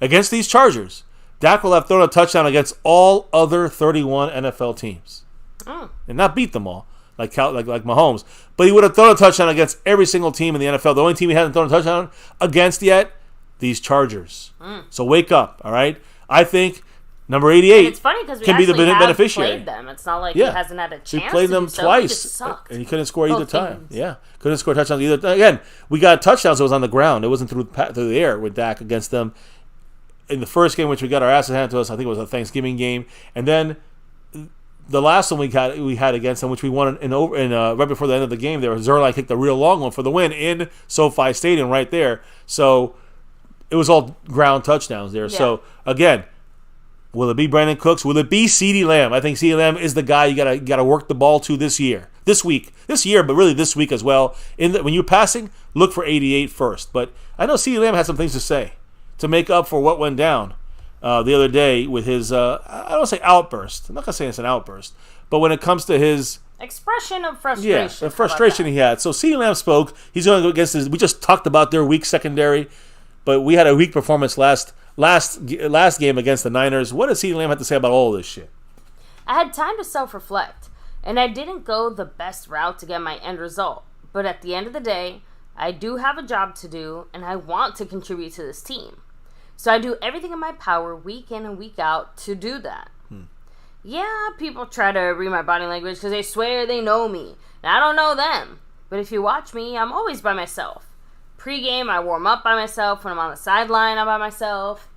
against these Chargers, Dak will have thrown a touchdown against all other 31 NFL teams. And not beat them all, like Mahomes. But he would have thrown a touchdown against every single team in the NFL. The only team he hasn't thrown a touchdown against yet, these Chargers. So wake up, all right? I think number 88 and it's funny because we can be the have beneficiary. Played them. It's not like he hasn't had a chance. We played them twice, and he couldn't score either time. Yeah, couldn't score touchdowns either time. Again, we got touchdowns that was on the ground. It wasn't through the air with Dak against them. In the first game, which we got our asses handed to us, I think it was a Thanksgiving game. And then the last one we had against them, which we won right before the end of the game, there was Zerline kicked a real long one for the win in SoFi Stadium right there. So it was all ground touchdowns there. Yeah. So again, will it be Brandon Cooks? Will it be CeeDee Lamb? I think CeeDee Lamb is the guy you gotta work the ball to this year, but really this week as well. When you're passing, look for 88 first. But I know CeeDee Lamb had some things to say to make up for what went down the other day with his, I don't want to say outburst. I'm not going to say it's an outburst. But when it comes to his expression of frustration. Yeah, the frustration he had. So CeeDee Lamb spoke. He's going to go against his, we just talked about their weak secondary, but we had a weak performance last game against the Niners. What does CeeDee Lamb have to say about all this shit? I had time to self-reflect, and I didn't go the best route to get my end result. But at the end of the day, I do have a job to do, and I want to contribute to this team. So I do everything in my power week in and week out to do that. Yeah, people try to read my body language because they swear they know me. And I don't know them. But if you watch me, I'm always by myself. Pre-game, I warm up by myself. When I'm on the sideline, I'm by myself.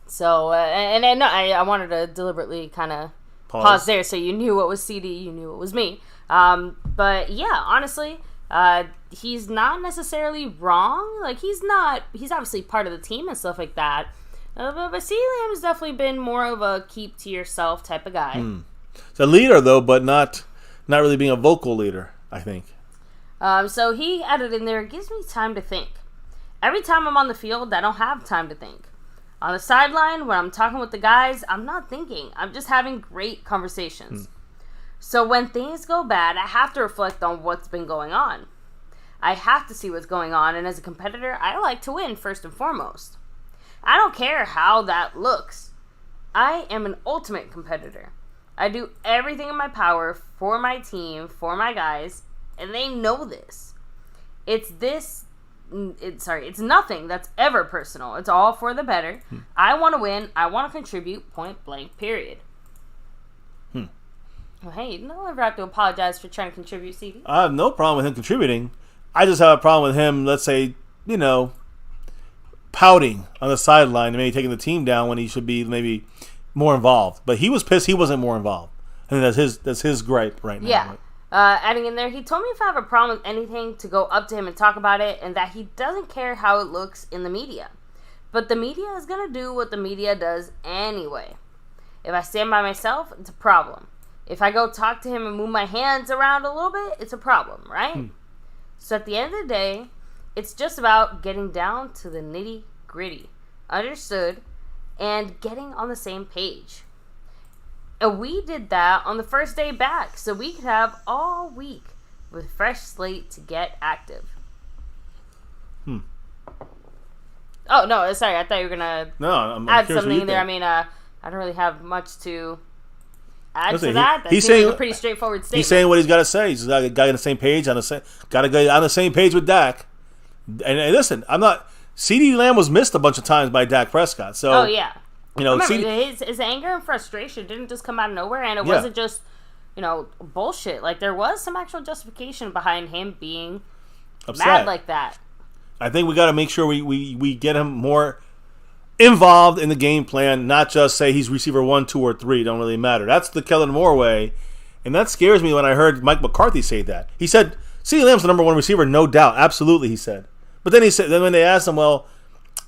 So, I wanted to deliberately kind of pause there so you knew what was CD, you knew what was me. But yeah, honestly, he's not necessarily wrong. Like, he's obviously part of the team and stuff like that. But CeeDee Lamb has definitely been more of a keep to yourself type of guy. He's a leader, though, but not really being a vocal leader, I think. So he added in there, it gives me time to think. Every time I'm on the field, I don't have time to think. On the sideline, when I'm talking with the guys, I'm not thinking. I'm just having great conversations. So when things go bad, I have to reflect on what's been going on. I have to see what's going on, and as a competitor, I like to win first and foremost. I don't care how that looks. I am an ultimate competitor. I do everything in my power for my team, for my guys, and they know this. It's nothing that's ever personal. It's all for the better. I want to win. I want to contribute, point blank, period. Well, hey, you don't ever have to apologize for trying to contribute, CD. I have no problem with him contributing. I just have a problem with him, let's say, pouting on the sideline and maybe taking the team down when he should be maybe more involved. But he was pissed he wasn't more involved. I think that's his gripe right now. Yeah. Adding in there, he told me if I have a problem with anything to go up to him and talk about it, and that he doesn't care how it looks in the media. But the media is going to do what the media does anyway. If I stand by myself, it's a problem. If I go talk to him and move my hands around a little bit, it's a problem, right? So at the end of the day, it's just about getting down to the nitty-gritty. Understood? And getting on the same page. And we did that on the first day back, so we could have all week with a fresh slate to get active. Oh, no, sorry. I thought you were going to add something there. I mean, I don't really have much to add to that. He's saying a pretty straightforward statement. He's saying what he's got to say. He's got to get on the same page. Got to get on the same page with Dak. And listen, I'm not... CeeDee Lamb was missed a bunch of times by Dak Prescott. So, oh, yeah. Remember, his anger and frustration didn't just come out of nowhere, and it wasn't just, bullshit. Like, there was some actual justification behind him being upset. Mad like that. I think we got to make sure we get him more involved in the game plan, not just say he's receiver 1, 2, or 3. Don't really matter. That's the Kellen Moore way, and that scares me when I heard Mike McCarthy say that. He said, CeeDee Lamb's the number 1 receiver, no doubt. Absolutely, he said. But then then when they asked him, well,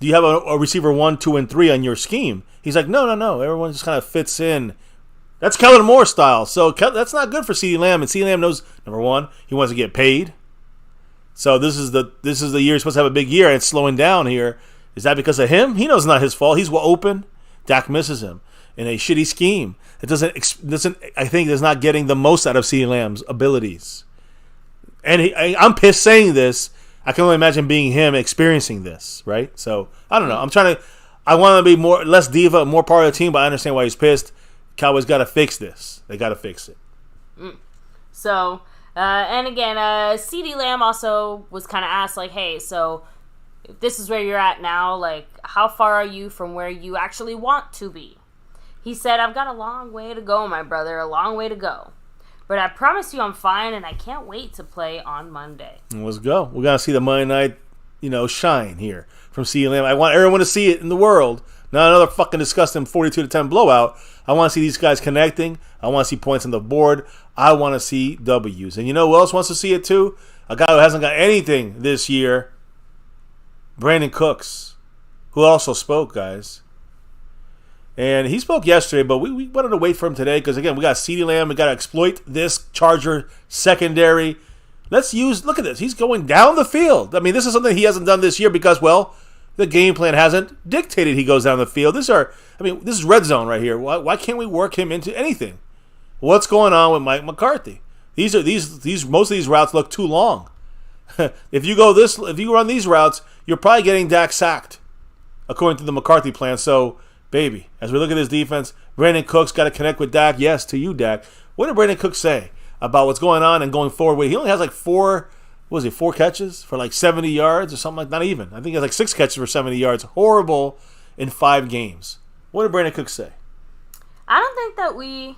do you have a receiver 1, 2, and 3 on your scheme? He's like, no. Everyone just kind of fits in. That's Kellen Moore style. So that's not good for CeeDee Lamb. And CeeDee Lamb knows, number 1, he wants to get paid. So this is the year he's supposed to have a big year, and it's slowing down here. Is that because of him? He knows it's not his fault. He's open. Dak misses him in a shitty scheme. It doesn't. I think is not getting the most out of CeeDee Lamb's abilities. And I'm pissed saying this. I can only imagine being him experiencing this, right? So I don't know. I want to be less diva, more part of the team, but I understand why he's pissed. Cowboys got to fix this. They got to fix it. So. And again, CeeDee Lamb also was kind of asked, like, hey, so if this is where you're at now, like, how far are you from where you actually want to be? He said, I've got a long way to go, my brother, a long way to go. But I promise you I'm fine, and I can't wait to play on Monday. Let's go. We're going to see the Monday night, shine here from CeeDee Lamb. I want everyone to see it in the world. Not another fucking disgusting 42-10 blowout. I want to see these guys connecting. I want to see points on the board. I want to see W's. And you know who else wants to see it too? A guy who hasn't got anything this year. Brandon Cooks, who also spoke, guys. And he spoke yesterday, but we wanted to wait for him today because, again, we got CeeDee Lamb. We got to exploit this Charger secondary. Look at this. He's going down the field. I mean, this is something he hasn't done this year because, well, the game plan hasn't dictated he goes down the field. This is red zone right here. Why can't we work him into anything? What's going on with Mike McCarthy? Most of these routes look too long. If you run these routes, you're probably getting Dak sacked, according to the McCarthy plan. So, baby, as we look at this defense, Brandon Cooks got to connect with Dak. Yes, to you, Dak. What did Brandon Cooks say about what's going on and going forward? He only has like 4 catches for like 70 yards or something like that? Not even. I think he has like 6 catches for 70 yards. Horrible in 5 games. What did Brandon Cooks say? I don't think that we...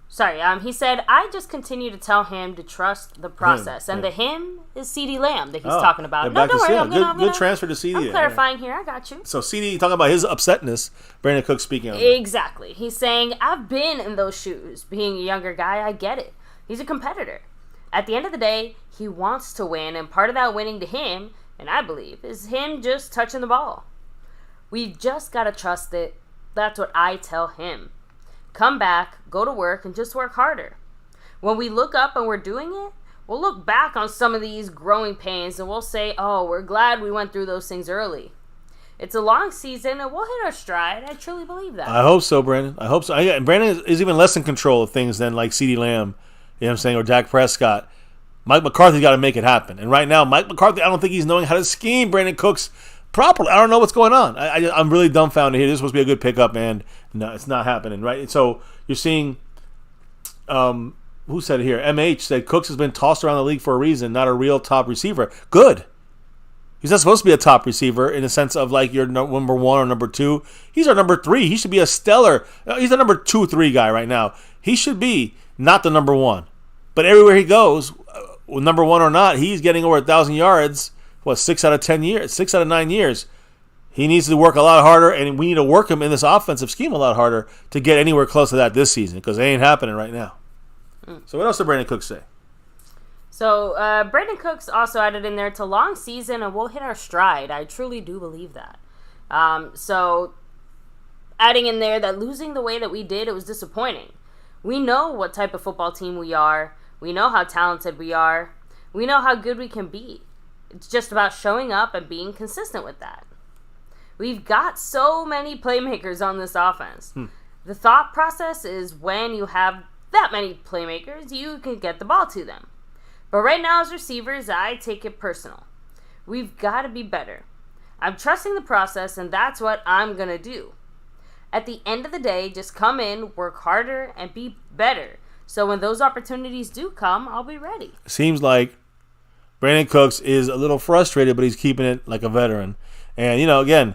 Sorry, he said, I just continue to tell him to trust the process. And the him is CeeDee Lamb that he's talking about. No, don't worry. Good transfer to CeeDee. I'm clarifying here. I got you. So CeeDee, talking about his upsetness, Brandon Cooks speaking on that. Exactly. He's saying, I've been in those shoes. Being a younger guy, I get it. He's a competitor. At the end of the day, he wants to win. And part of that winning to him, and I believe, is him just touching the ball. We've just got to trust it. That's what I tell him. Come back, go to work, and just work harder. When we look up and we're doing it, we'll look back on some of these growing pains and we'll say, oh, we're glad we went through those things early. It's a long season and we'll hit our stride. I truly believe that. I hope so, Brandon. I hope so. Brandon is even less in control of things than like CeeDee Lamb, you know what I'm saying, or Dak Prescott. Mike McCarthy's got to make it happen. And right now, Mike McCarthy, I don't think he's knowing how to scheme Brandon Cooks properly. I don't know what's going on. I'm really dumbfounded here. This is supposed to be a good pickup, and no, it's not happening, right? So you're seeing, who said it here? MH said Cooks has been tossed around the league for a reason, not a real top receiver. Good. He's not supposed to be a top receiver in the sense of like you're number 1 or number 2. He's our number 3. He should be a stellar. He's the number 2, 3 guy right now. He should be not the number 1. But everywhere he goes, number 1 or not, he's getting over 1,000 yards. 6 out of 10 years, 6 out of 9 years. He needs to work a lot harder, and we need to work him in this offensive scheme a lot harder to get anywhere close to that this season because it ain't happening right now. So what else did Brandon Cooks say? So Brandon Cooks also added in there, it's a long season and we'll hit our stride. I truly do believe that. So adding in there that losing the way that we did, it was disappointing. We know what type of football team we are. We know how talented we are. We know how good we can be. It's just about showing up and being consistent with that. We've got so many playmakers on this offense. The thought process is when you have that many playmakers, you can get the ball to them. But right now as receivers, I take it personal. We've got to be better. I'm trusting the process, and that's what I'm going to do. At the end of the day, just come in, work harder, and be better. So when those opportunities do come, I'll be ready. Seems like Brandon Cooks is a little frustrated, but he's keeping it like a veteran. And, again,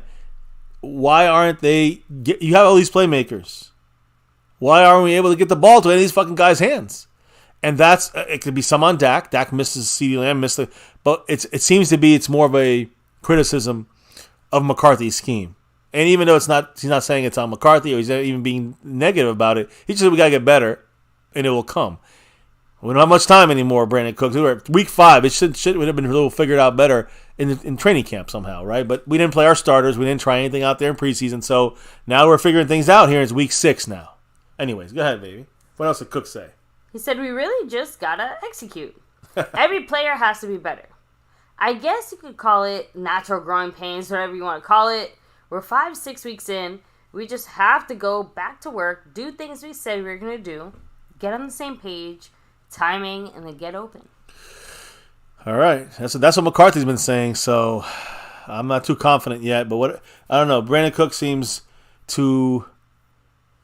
why aren't they... You have all these playmakers. Why aren't we able to get the ball to any of these fucking guys' hands? And that's... It could be some on Dak. Dak misses CeeDee Lamb, but it seems to be it's more of a criticism of McCarthy's scheme. And even though he's not saying it's on McCarthy or he's not even being negative about it, he just said we got to get better, and it will come. We don't have much time anymore, Brandon Cooks. We're at week 5. It would have been a little figured out better in training camp somehow, right? But we didn't play our starters. We didn't try anything out there in preseason. So now we're figuring things out here. It's week 6 now. Anyways, go ahead, baby. What else did Cook say? He said we really just got to execute. Every player has to be better. I guess you could call it natural growing pains, whatever you want to call it. We're 5-6 weeks in. We just have to go back to work, do things we said we were going to do, get on the same page, timing, and then get open. All right. That's what McCarthy's been saying, so I'm not too confident yet. But I don't know. Brandon Cook seems to,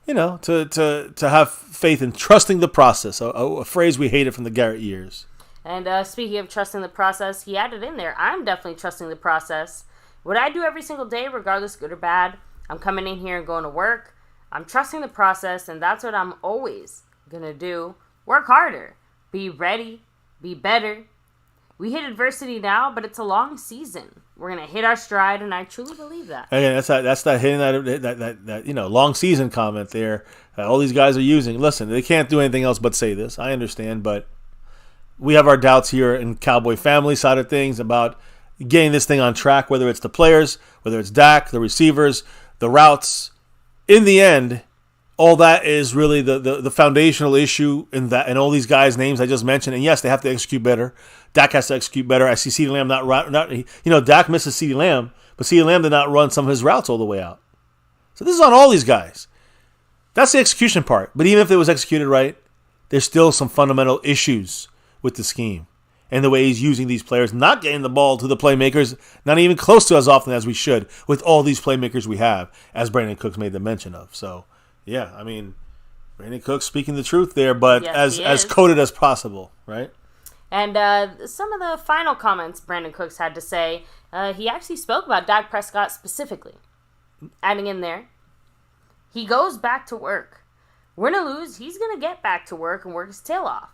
to have faith in trusting the process, a phrase we hated from the Garrett years. And speaking of trusting the process, he added in there, I'm definitely trusting the process. What I do every single day, regardless good or bad, I'm coming in here and going to work. I'm trusting the process, and that's what I'm always going to do. Work harder. Be ready. Be better. We hit adversity now, but it's a long season. We're going to hit our stride, and I truly believe that. Again, that's that hitting that long season comment there. All these guys are using. Listen, they can't do anything else but say this. I understand, but we have our doubts here in Cowboy family side of things about getting this thing on track, whether it's the players, whether it's Dak, the receivers, the routes. In the end, all that is really the foundational issue in that, and all these guys' names I just mentioned. And yes, they have to execute better. Dak has to execute better. I see CeeDee Lamb not Dak misses CeeDee Lamb, but CeeDee Lamb did not run some of his routes all the way out. So this is on all these guys. That's the execution part. But even if it was executed right, there's still some fundamental issues with the scheme and the way he's using these players, not getting the ball to the playmakers, not even close to as often as we should with all these playmakers we have, as Brandon Cooks made the mention of. So, yeah, I mean, Brandon Cooks speaking the truth there, but yes, as coded as possible, right? And some of the final comments Brandon Cooks had to say, he actually spoke about Dak Prescott specifically. Adding in there, he goes back to work. Win or lose, he's going to get back to work and work his tail off.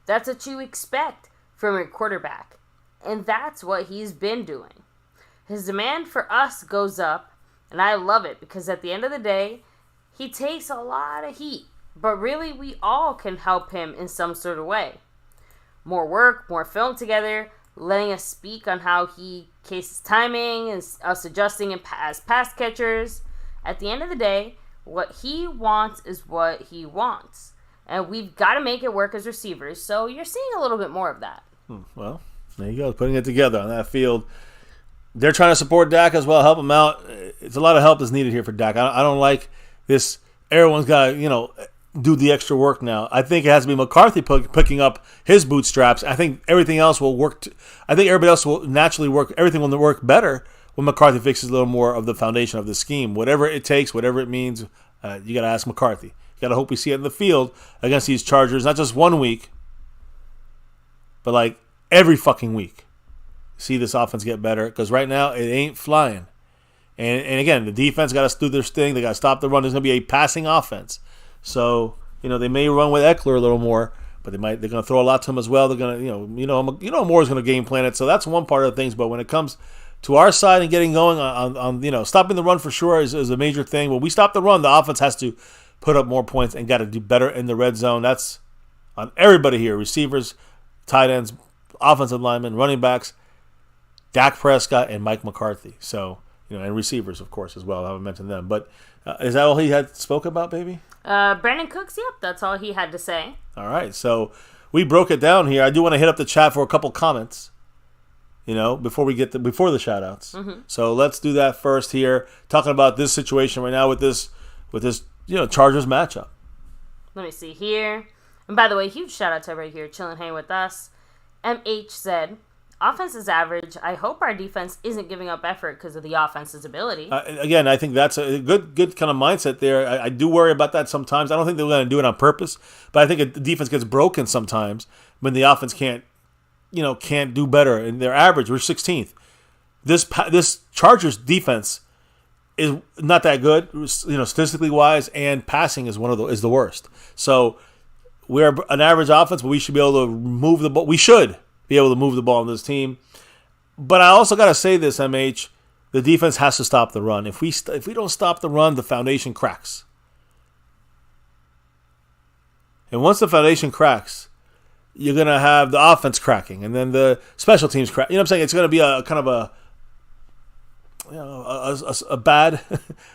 That's what you expect from your quarterback. And that's what he's been doing. His demand for us goes up, and I love it because at the end of the day, he takes a lot of heat. But really, we all can help him in some sort of way. More work, more film together, letting us speak on how he cases timing and us adjusting as pass catchers. At the end of the day, what he wants is what he wants. And we've got to make it work as receivers. So you're seeing a little bit more of that. Well, there you go. Putting it together on that field. They're trying to support Dak as well, help him out. It's a lot of help that's needed here for Dak. I don't like this. Everyone's got to, do the extra work now. I think it has to be McCarthy picking up his bootstraps. I think everything else will work. I think everybody else will naturally work. Everything will work better when McCarthy fixes a little more of the foundation of the scheme. Whatever it takes, whatever it means, you got to ask McCarthy. You got to hope we see it in the field against these Chargers, not just 1 week, but like every fucking week. See this offense get better because right now it ain't flying. And again, the defense got to do their thing. They got to stop the run. There's going to be a passing offense. So, they may run with Eckler a little more, but they're going to throw a lot to him as well. They're going to, Moore's going to game plan it. So that's one part of the things. But when it comes to our side and getting going on stopping the run for sure is a major thing. When we stop the run, the offense has to put up more points and got to do better in the red zone. That's on everybody here: receivers, tight ends, offensive linemen, running backs, Dak Prescott, and Mike McCarthy. So, and receivers, of course, as well. I haven't mentioned them. But is that all he had spoke about, baby? Brandon Cooks, yep, that's all he had to say. All right, so we broke it down here. I do want to hit up the chat for a couple comments, before the shout-outs. Mm-hmm. So let's do that first here, talking about this situation right now with this Chargers matchup. Let me see here. And by the way, huge shout-out to everybody here chilling, hanging with us. MH said, offense is average. I hope our defense isn't giving up effort because of the offense's ability. Again, I think that's a good kind of mindset there. I do worry about that sometimes. I don't think they're going to do it on purpose, but I think the defense gets broken sometimes when the offense can't do better. And their average, we're 16th. This Chargers defense is not that good, statistically wise, and passing is is the worst. So we're an average offense, but we should be able to move the ball. We should be able to move the ball in this team. But I also got to say this, MH, the defense has to stop the run. If we don't stop the run, the foundation cracks. And once the foundation cracks, you're going to have the offense cracking, and then the special teams crack. You know what I'm saying? It's going to be a kind of a bad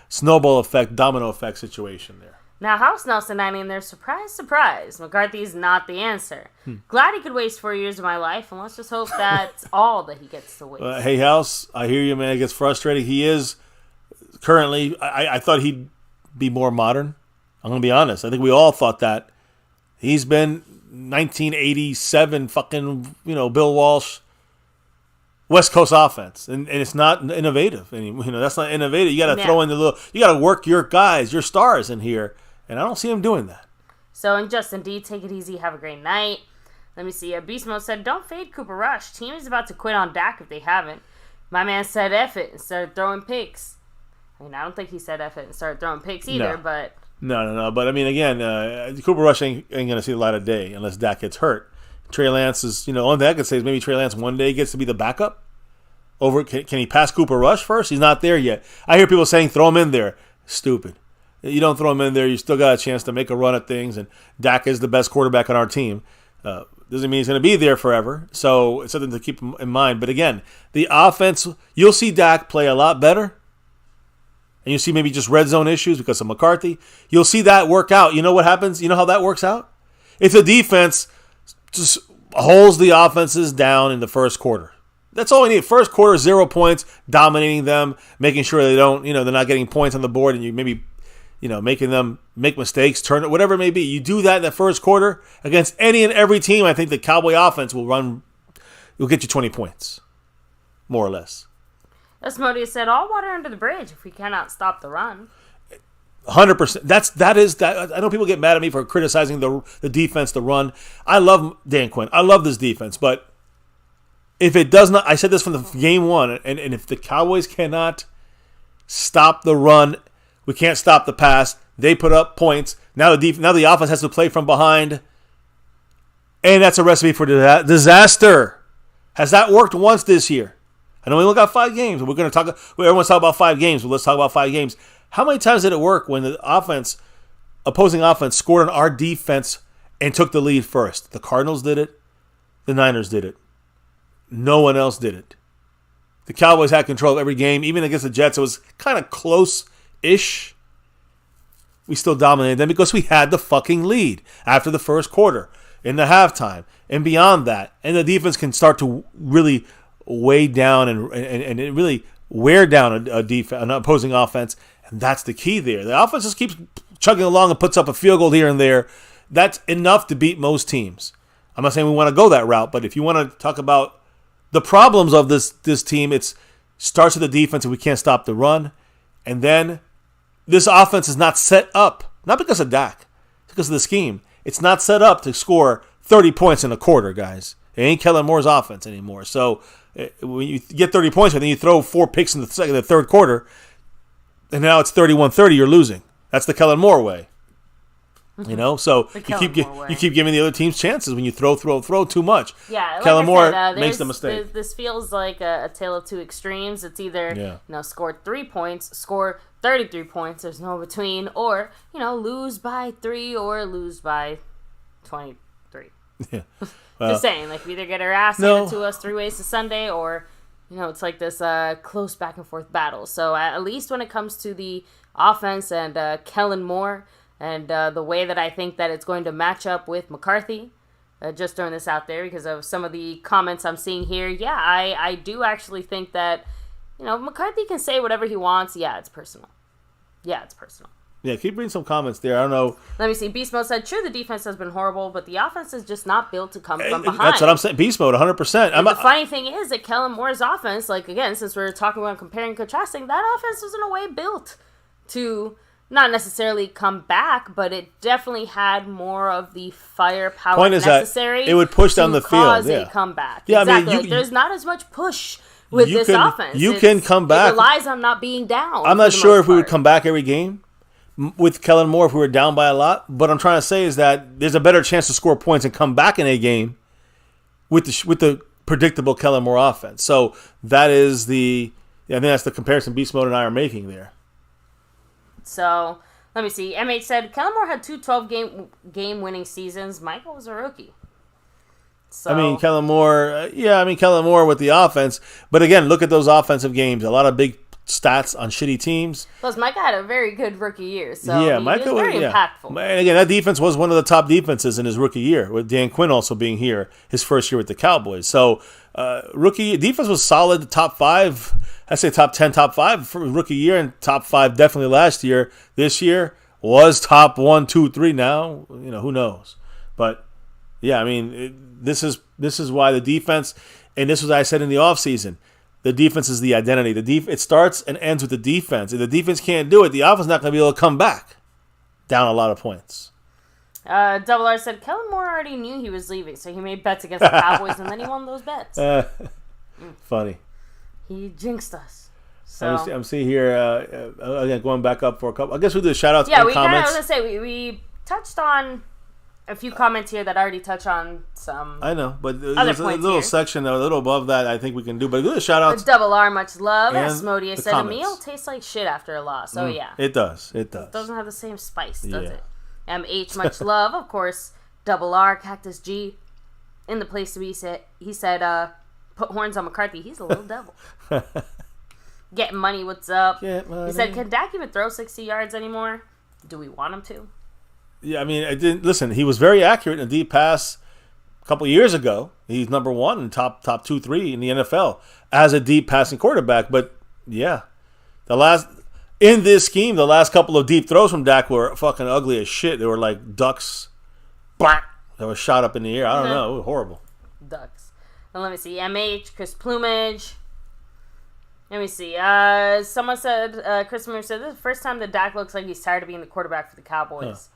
snowball effect, domino effect situation there. Now, House Nelson 90 in there, surprise, surprise. McCarthy's not the answer. Glad he could waste 4 years of my life, and let's just hope that's all that he gets to waste. Hey, House, I hear you, man. He gets frustrated. He is currently, I thought he'd be more modern. I'm going to be honest. I think we all thought that. He's been 1987 fucking, Bill Walsh, West Coast offense, and it's not innovative. And, that's not innovative. You got to throw in you got to work your guys, your stars in here. And I don't see him doing that. So, and Justin D, take it easy. Have a great night. Let me see. Beast Mode said, don't fade Cooper Rush. Team is about to quit on Dak if they haven't. My man said F it and started throwing picks. I don't think he said F it and started throwing picks either, but... No. But, again, Cooper Rush ain't going to see the light of day unless Dak gets hurt. Trey Lance is, only thing I could say is maybe Trey Lance one day gets to be the backup. Can he pass Cooper Rush first? He's not there yet. I hear people saying throw him in there. Stupid. You don't throw him in there, you still got a chance to make a run at things, and Dak is the best quarterback on our team. Doesn't mean he's going to be there forever, so it's something to keep in mind. But again, the offense, you'll see Dak play a lot better, and you'll see maybe just red zone issues because of McCarthy. You'll see that work out. You know what happens? You know how that works out? If the defense just holds the offenses down in the first quarter. That's all we need. First quarter, 0 points, dominating them, making sure they don't, they're not getting points on the board, and you maybe, making them make mistakes, turn it, whatever it may be. You do that in the first quarter against any and every team, I think the Cowboy offense will get you 20 points, more or less. Asmodeus said, all water under the bridge if we cannot stop the run. 100%. That is. I know people get mad at me for criticizing the defense, the run. I love Dan Quinn. I love this defense, but if it does not, I said this from the game one, and if the Cowboys cannot stop the run, we can't stop the pass. They put up points. Now the offense has to play from behind, and that's a recipe for disaster. Has that worked once this year? I know we only got 5 games. We're going to talk. Everyone's talking about 5 games, but let's talk about 5 games. How many times did it work when the opposing offense, scored on our defense and took the lead first? The Cardinals did it. The Niners did it. No one else did it. The Cowboys had control of every game. Even against the Jets, it was kind of close-ish. We still dominated them because we had the fucking lead after the first quarter, in the halftime, and beyond that. And the defense can start to really weigh down and really wear down an opposing offense. And that's the key there. The offense just keeps chugging along and puts up a field goal here and there. That's enough to beat most teams. I'm not saying we want to go that route, but if you want to talk about the problems of this team, it starts with the defense and we can't stop the run. And then this offense is not set up, not because of Dak, it's because of the scheme. It's not set up to score 30 points in a quarter, guys. It ain't Kellen Moore's offense anymore. So when you get 30 points, and then you throw 4 picks in the third quarter, and now it's 31-30, you're losing. That's the Kellen Moore way. So you keep giving the other teams chances when you throw too much. Yeah, like Kellen Moore makes the mistake. This feels like a tale of two extremes. It's either score 3 points, score 33 points. There's no between, or lose by 3 or lose by 23. Yeah, Just saying, we either get our ass handed to us 3 ways to Sunday, or it's like this close back and forth battle. So at least when it comes to the offense and Kellen Moore and the way that I think that it's going to match up with McCarthy, just throwing this out there because of some of the comments I'm seeing here. Yeah, I do actually think that, McCarthy can say whatever he wants. Yeah, it's personal. Yeah, keep reading some comments there. I don't know. Let me see. Beast Mode said, "True, the defense has been horrible, but the offense is just not built to come from behind." That's what I'm saying. Beast Mode, 100%. The funny thing is that Kellen Moore's offense, like, again, since we're talking about comparing and contrasting, that offense was in a way built to not necessarily come back, but it definitely had more of the firepower Point is necessary. That it would push down the field. Cause a comeback. Yeah, exactly. I mean, there's not as much push with this offense. You can come back. It relies on not being down. I'm not sure if we would come back every game with Kellen Moore if we were down by a lot. But I'm trying to say is that there's a better chance to score points and come back in a game with the predictable Kellen Moore offense. So that is I think that's the comparison Beast Mode and I are making there. So let me see. MH said Kellen Moore had 2 12-game winning seasons. Michael was a rookie. So, I mean, Kellen Moore, Kellen Moore with the offense. But again, look at those offensive games. A lot of big stats on shitty teams. Plus, Micah had a very good rookie year. So yeah, Micah was very impactful. And again, that defense was one of the top defenses in his rookie year, with Dan Quinn also being here, his first year with the Cowboys. So rookie defense was solid, top 5. I say top 10, top 5 for rookie year, and top 5 definitely last year. This year was top 1, 2, 3 now. Who knows? But yeah, I mean, this is why the defense, and this was what I said in the offseason, the defense is the identity. It starts and ends with the defense. If the defense can't do it, the offense is not going to be able to come back down a lot of points. Double R said Kellen Moore already knew he was leaving, so he made bets against the Cowboys, and then he won those bets. Funny. He jinxed us. So I'm seeing here, again, going back up for a couple. I guess we'll do shout-outs and comments. I was going to say, we touched on a few comments here that already touch on some. I know, but there's a little section, a little above that I think we can do. But good shout-outs. Double R, much love. Asmodia said, comments. A meal tastes like shit after a loss. So, yeah. It does. It doesn't have the same spice, does it? MH, much love. Of course, Double R, Cactus G, in the place to be. He said, put horns on McCarthy. He's a little devil. Getting money, what's up? He said, can Dak even throw 60 yards anymore? Do we want him to? Yeah, I mean, I didn't listen. He was very accurate in a deep pass a couple of years ago. He's number 1 in top 2, 3 in the NFL as a deep passing quarterback. But yeah, in this scheme, the last couple of deep throws from Dak were fucking ugly as shit. They were like ducks, that were shot up in the air. I don't know, it was horrible. Ducks. And let me see. MH, Chris Plumage. Let me see. Someone said, Chris Plumage said, this is the first time that Dak looks like he's tired of being the quarterback for the Cowboys.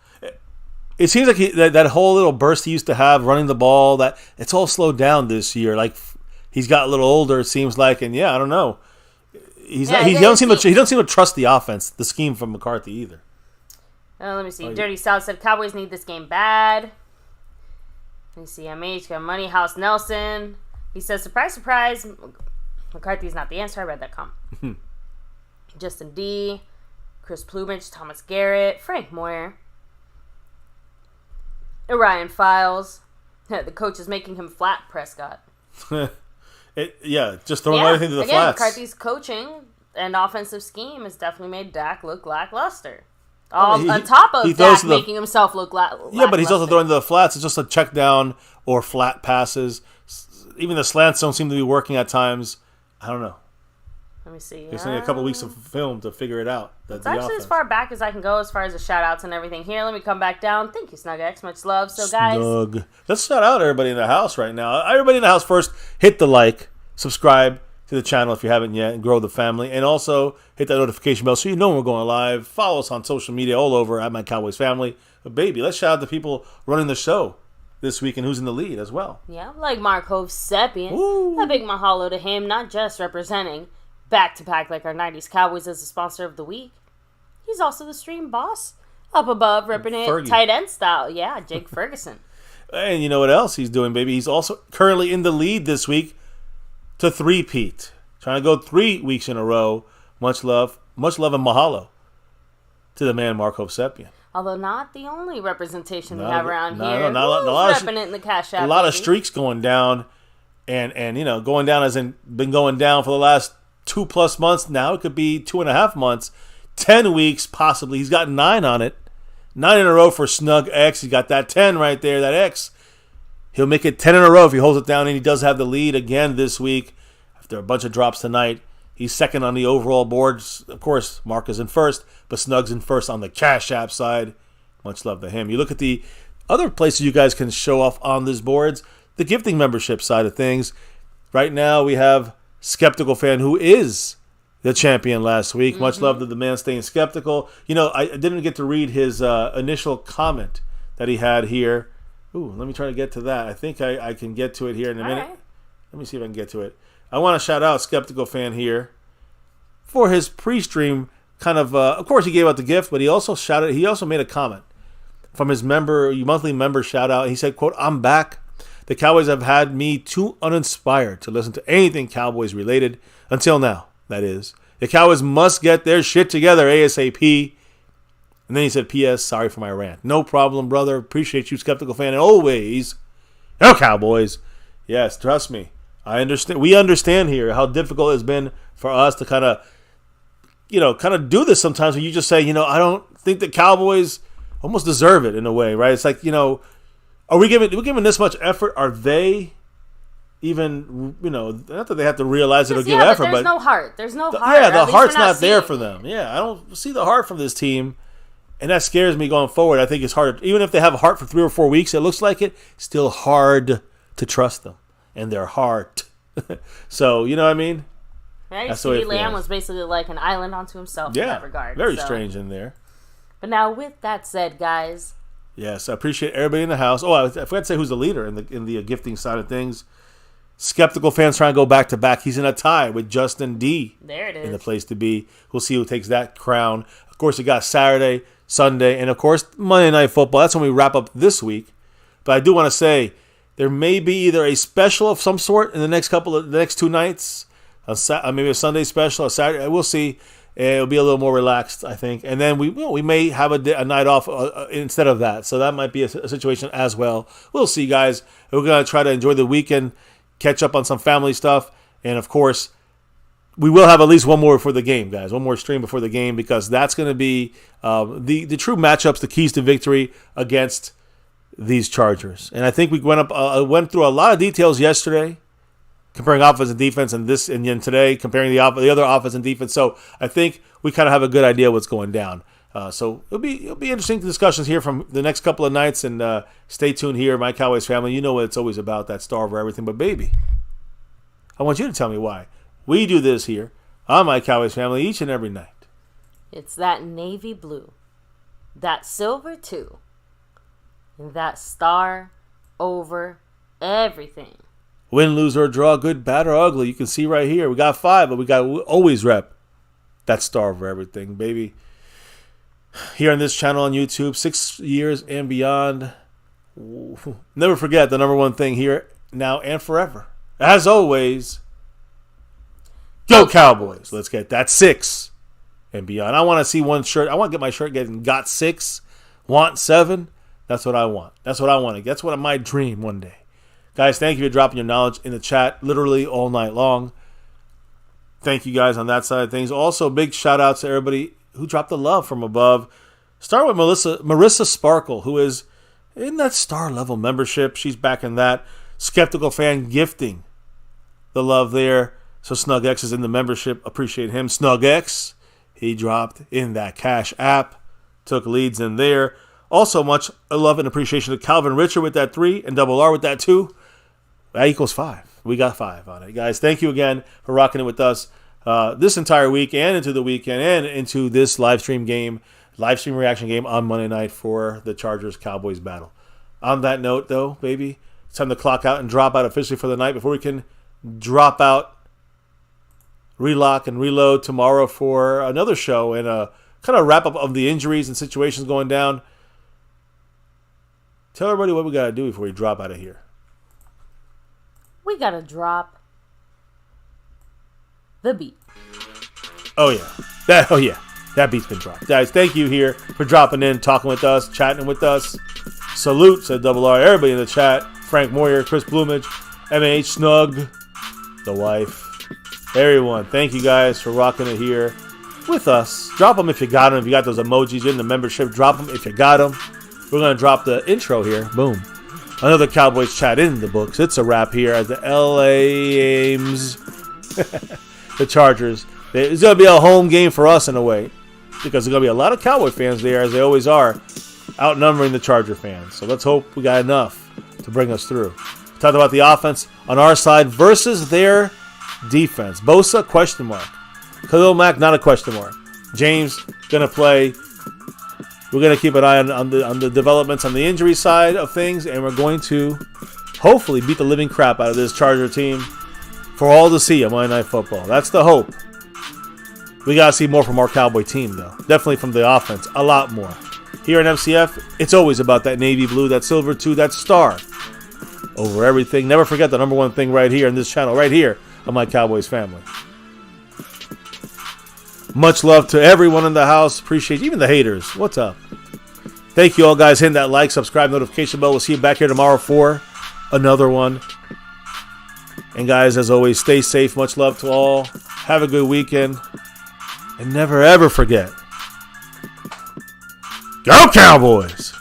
It seems like that whole little burst he used to have running the ball, that it's all slowed down this year. Like he's got a little older, it seems like, and I don't know. He doesn't seem to trust the offense, the scheme from McCarthy either. Let me see. Dirty South said Cowboys need this game bad. Let me see. MH got Money House Nelson. He says, surprise, surprise, McCarthy's not the answer. I read that comment. Justin D, Chris Plumage, Thomas Garrett, Frank Moyer. Orion Files. The coach is making him flat, Prescott. Just throwing everything to the flats. McCarthy's coaching and offensive scheme has definitely made Dak look lackluster. On top of Dak making himself look lackluster. Yeah, but he's also throwing to the flats. It's just a check down or flat passes. Even the slants don't seem to be working at times. I don't know. Let me see. It's only a couple weeks of film to figure it out. It's actually as far back as I can go as far as the shout-outs and everything here. Let me come back down. Thank you, Snug X. Much love. So, guys. Let's shout out everybody in the house right now. Everybody in the house first, hit the like, subscribe to the channel if you haven't yet, and grow the family. And also, hit that notification bell so you know when we're going live. Follow us on social media all over at MyCowboysFamily. But, baby, let's shout out the people running the show this week and who's in the lead as well. Yeah, like MyCowboysFamily. A big mahalo to him, not just representing back-to-back like our 90s Cowboys as the sponsor of the week. He's also the stream boss. Up above, ripping it tight end style. Yeah, Jake Ferguson. And you know what else he's doing, baby? He's also currently in the lead this week to three-peat. Trying to go 3 weeks in a row. Much love and mahalo to the man Mark Hovsepian. Although not the only representation we have around here. Not a lot repping it in the Cash App. A lot of streaks going down. And going down hasn't been going down for the last 2+ months. Now it could be 2.5 months, 10 weeks possibly. He's got 9 on it, 9 in a row for Snug X. He got that 10 right there, that X. He'll make it 10 in a row if he holds it down, and he does have the lead again this week after a bunch of drops tonight. He's second on the overall boards. Of course, Mark is in first, but Snug's in first on the Cash App side. Much love to him. You look at the other places you guys can show off on these boards, the gifting membership side of things. Right now we have Skeptical Fan, who is the champion last week. Mm-hmm. Much love to the man staying skeptical. I didn't get to read his initial comment that he had here. Ooh, let me try to get to that. I think I can get to it here in a minute. Right. Let me see if I can get to it. I want to shout out Skeptical Fan here for his pre-stream kind of course he gave out the gift, but he also made a comment from his monthly member shout out. He said, quote, "I'm back. The Cowboys have had me too uninspired to listen to anything Cowboys related until now, that is. The Cowboys must get their shit together ASAP." And then he said, "P.S. Sorry for my rant." No problem, brother. Appreciate you, Skeptical Fan. And always, no Cowboys. Yes, trust me. I understand. We understand here how difficult it's been for us to kind of do this sometimes when you just say, I don't think the Cowboys almost deserve it in a way, right? It's like, we're giving this much effort? Are they even, not that they have to realize it'll give effort, but there's no heart. There's no heart. Yeah, the heart's not there for them. Yeah, I don't see the heart from this team, and that scares me going forward. I think it's hard, even if they have a heart for 3 or 4 weeks, it looks like it's still hard to trust them and their heart. So, you know what I mean? Right, CeeDee Lamb was basically like an island unto himself in that regard. Very strange in there. But now, with that said, guys. Yes, I appreciate everybody in the house. Oh, I forgot to say who's the leader in the gifting side of things. Skeptical Fans trying to go back to back. He's in a tie with Justin D. There it is. In the place to be. We'll see who takes that crown. Of course, you got Saturday, Sunday, and of course, Monday Night Football. That's when we wrap up this week. But I do want to say there may be either a special of some sort in the next 2 nights. Maybe a Sunday special, a Saturday. We'll see. It'll be a little more relaxed, I think. And then we may have a night off instead of that. So that might be a situation as well. We'll see, guys. We're going to try to enjoy the weekend, catch up on some family stuff. And, of course, we will have at least one more before the game, guys. One more stream before the game, because that's going to be the true matchups, the keys to victory against these Chargers. And I think we went through a lot of details yesterday, comparing offense and defense, and today comparing the other offense and defense. So I think we kind of have a good idea what's going down. So it'll be interesting discussions here from the next couple of nights, and stay tuned here, My Cowboys Family. You know what it's always about, that star over everything. But baby, I want you to tell me why we do this here on My Cowboys Family each and every night. It's that navy blue, that silver too, and that star over everything. Win, lose, or draw, good, bad, or ugly. You can see right here. We got 5, but we got always rep that star over everything, baby. Here on this channel on YouTube, 6 years and beyond. Never forget the number one thing here, now and forever. As always, go Cowboys. Let's get that 6 and beyond. I want to see one shirt. I want to get my shirt getting got 6, want 7. That's what I want. That's what I want to get. That's what my dream one day. Guys, thank you for dropping your knowledge in the chat literally all night long. Thank you guys on that side of things. Also, big shout out to everybody who dropped the love from above. Start with Marissa Sparkle, who is in that star level membership. She's back in that. Skeptical Fan gifting the love there. So Snug X is in the membership. Appreciate him. Snug X, he dropped in that Cash App. Took leads in there. Also, much love and appreciation to Calvin Richard with that 3 and Double R with that 2. That equals 5. We got 5 on it. Guys, thank you again for rocking it with us this entire week and into the weekend and into this live stream reaction game on Monday night for the Chargers-Cowboys battle. On that note, though, baby, it's time to clock out and drop out officially for the night before we can drop out, relock, and reload tomorrow for another show and a kind of wrap-up of the injuries and situations going down. Tell everybody what we got to do before we drop out of here. We got to drop the beat. Oh, yeah. That beat's been dropped. Guys, thank you here for dropping in, talking with us, chatting with us. Salute, said Double R. Everybody in the chat. Frank Moyer, Chris Bloomage, MH Snug, the wife, everyone. Thank you guys for rocking it here with us. Drop them if you got them. If you got those emojis in the membership, drop them if you got them. We're going to drop the intro here. Boom. Another Cowboys chat in the books. It's a wrap here as the LA Ames, the Chargers. It's going to be a home game for us in a way because there's going to be a lot of Cowboy fans there, as they always are, outnumbering the Charger fans. So let's hope we got enough to bring us through. We talked about the offense on our side versus their defense. Bosa, question mark. Khalil Mack, not a question mark. James, going to play. We're going to keep an eye on the developments on the injury side of things, and we're going to hopefully beat the living crap out of this Charger team for all to see on Monday Night Football. That's the hope. We got to see more from our Cowboy team, though. Definitely from the offense. A lot more. Here in FCF, it's always about that navy blue, that silver too, that star over everything. Never forget the number one thing right here in this channel, right here on My Cowboys Family. Much love to everyone in the house. Appreciate you. Even the haters. What's up? Thank you all, guys. Hit that like, subscribe, notification bell. We'll see you back here tomorrow for another one. And guys, as always, stay safe. Much love to all. Have a good weekend. And never, ever forget, go Cowboys!